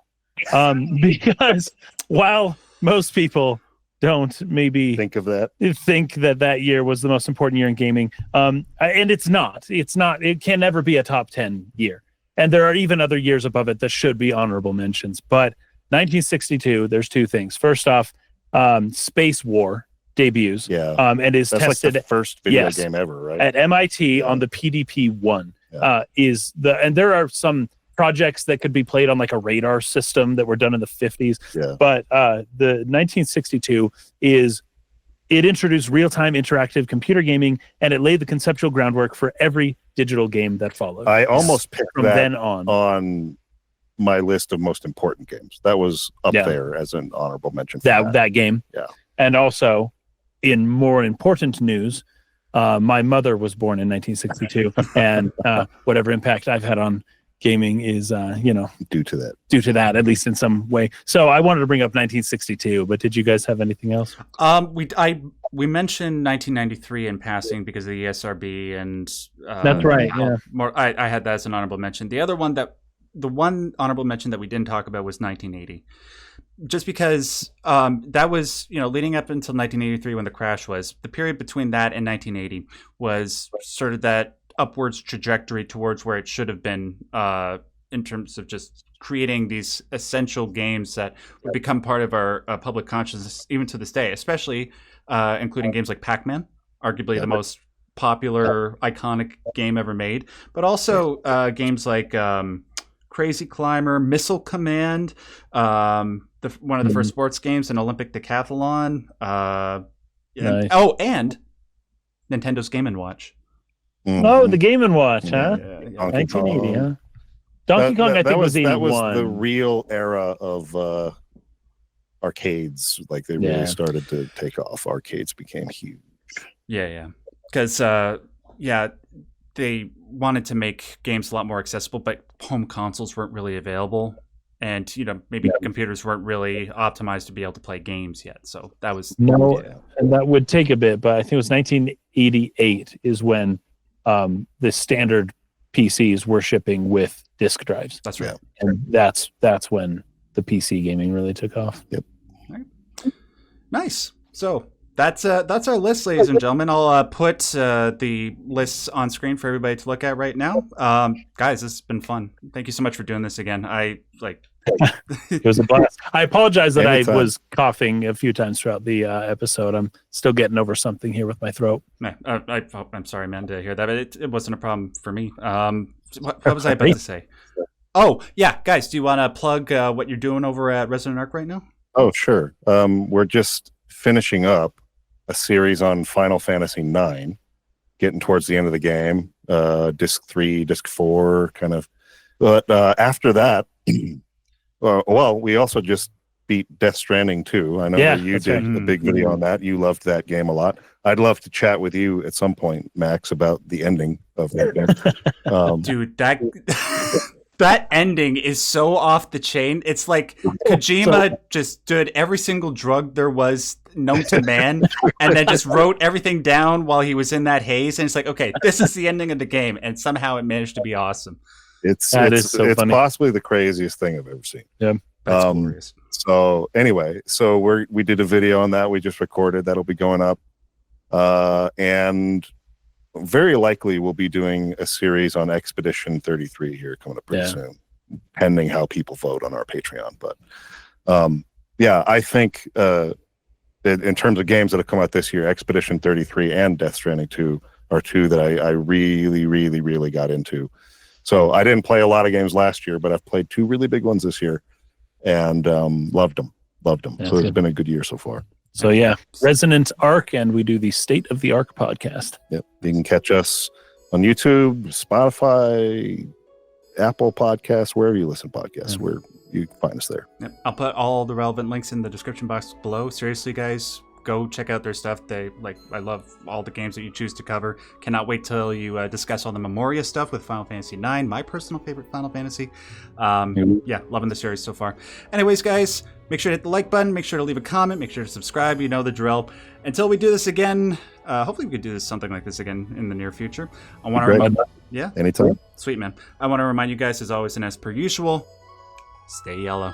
because while most people don't maybe think that year was the most important year in gaming, and it's not. It can never be a top 10 year, and there are even other years above it that should be honorable mentions. But 1962, there's two things. First off, Space War debuts, and is that's tested like the first video game ever, right? At MIT on the PDP-1. And there are some projects that could be played on like a radar system that were done in the 50s. But the 1962 it introduced real-time interactive computer gaming, and it laid the conceptual groundwork for every digital game that followed. I almost picked from that then on my list of most important games. That was up there as an honorable mention for that game. Yeah. And also, in more important news, my mother was born in 1962, and whatever impact I've had on gaming is, due to that, at least in some way. So I wanted to bring up 1962, but did you guys have anything else? We mentioned 1993 in passing because of the ESRB, and that's right. I had that as an honorable mention. The one honorable mention that we didn't talk about was 1980. Just because that was, leading up until 1983 when the crash was, the period between that and 1980 was sort of that upwards trajectory towards where it should have been in terms of just creating these essential games that would become part of our public consciousness even to this day, especially including games like Pac-Man, arguably the most popular, iconic game ever made, but also games like Crazy Climber, Missile Command, one of the first sports games, an Olympic decathlon. Nice. And Nintendo's Game & Watch. Mm-hmm. Oh, the Game & Watch, huh? 1980, huh? Donkey Kong, I think, was 81. That was the real era of arcades. Like, they really started to take off. Arcades became huge. Yeah. Because, they wanted to make games a lot more accessible, but home consoles weren't really available. And, maybe computers weren't really optimized to be able to play games yet. So that was... and that would take a bit, but I think it was 1988 is when the standard PCs were shipping with disk drives. That's right. And that's when the PC gaming really took off. Yep. All right. Nice. So that's our list, ladies and gentlemen. I'll put the lists on screen for everybody to look at right now. Guys, this has been fun. Thank you so much for doing this again. It was a blast. I apologize that I was coughing a few times throughout the episode. I'm still getting over something here with my throat. I'm sorry, man, to hear that, but it wasn't a problem for me. What was I about to say? Oh, yeah, guys, do you want to plug what you're doing over at Resonant Arc right now? Oh, sure. We're just finishing up a series on Final Fantasy IX, getting towards the end of the game, disc 3, disc 4, kind of. But after that, we also just beat Death Stranding 2. I know that you did a big video on that. You loved that game a lot. I'd love to chat with you at some point, Max, about the ending of that game. Dude, that ending is so off the chain. It's like Kojima just did every single drug there was known to man and then just wrote everything down while he was in that haze. And it's like, okay, this is the ending of the game. And somehow it managed to be awesome. It's possibly the craziest thing I've ever seen. Yeah, that's glorious. So anyway, we did a video on that. We just recorded. That'll be going up. And very likely we'll be doing a series on Expedition 33 here coming up pretty soon, pending how people vote on our Patreon. But I think in terms of games that have come out this year, Expedition 33 and Death Stranding 2 are two that I really, really, really got into. So I didn't play a lot of games last year, but I've played two really big ones this year and loved them. So it's been a good year so far. So Resonant Arc, and we do the State of the Arc podcast. Yep. You can catch us on YouTube, Spotify, Apple Podcasts, wherever you listen to podcasts, where you can find us there. Yep. I'll put all the relevant links in the description box below. Seriously, guys, go check out their stuff. I love all the games that you choose to cover. Cannot wait till you discuss all the Memoria stuff with Final Fantasy IX, my personal favorite Final Fantasy. Loving the series so far. Anyways, guys, make sure to hit the like button, make sure to leave a comment, make sure to subscribe. You know the drill. Until we do this again, hopefully we could do something like this again in the near future. I want to remind anytime. Sweet, man. I want to remind you guys, as always and as per usual, stay yellow.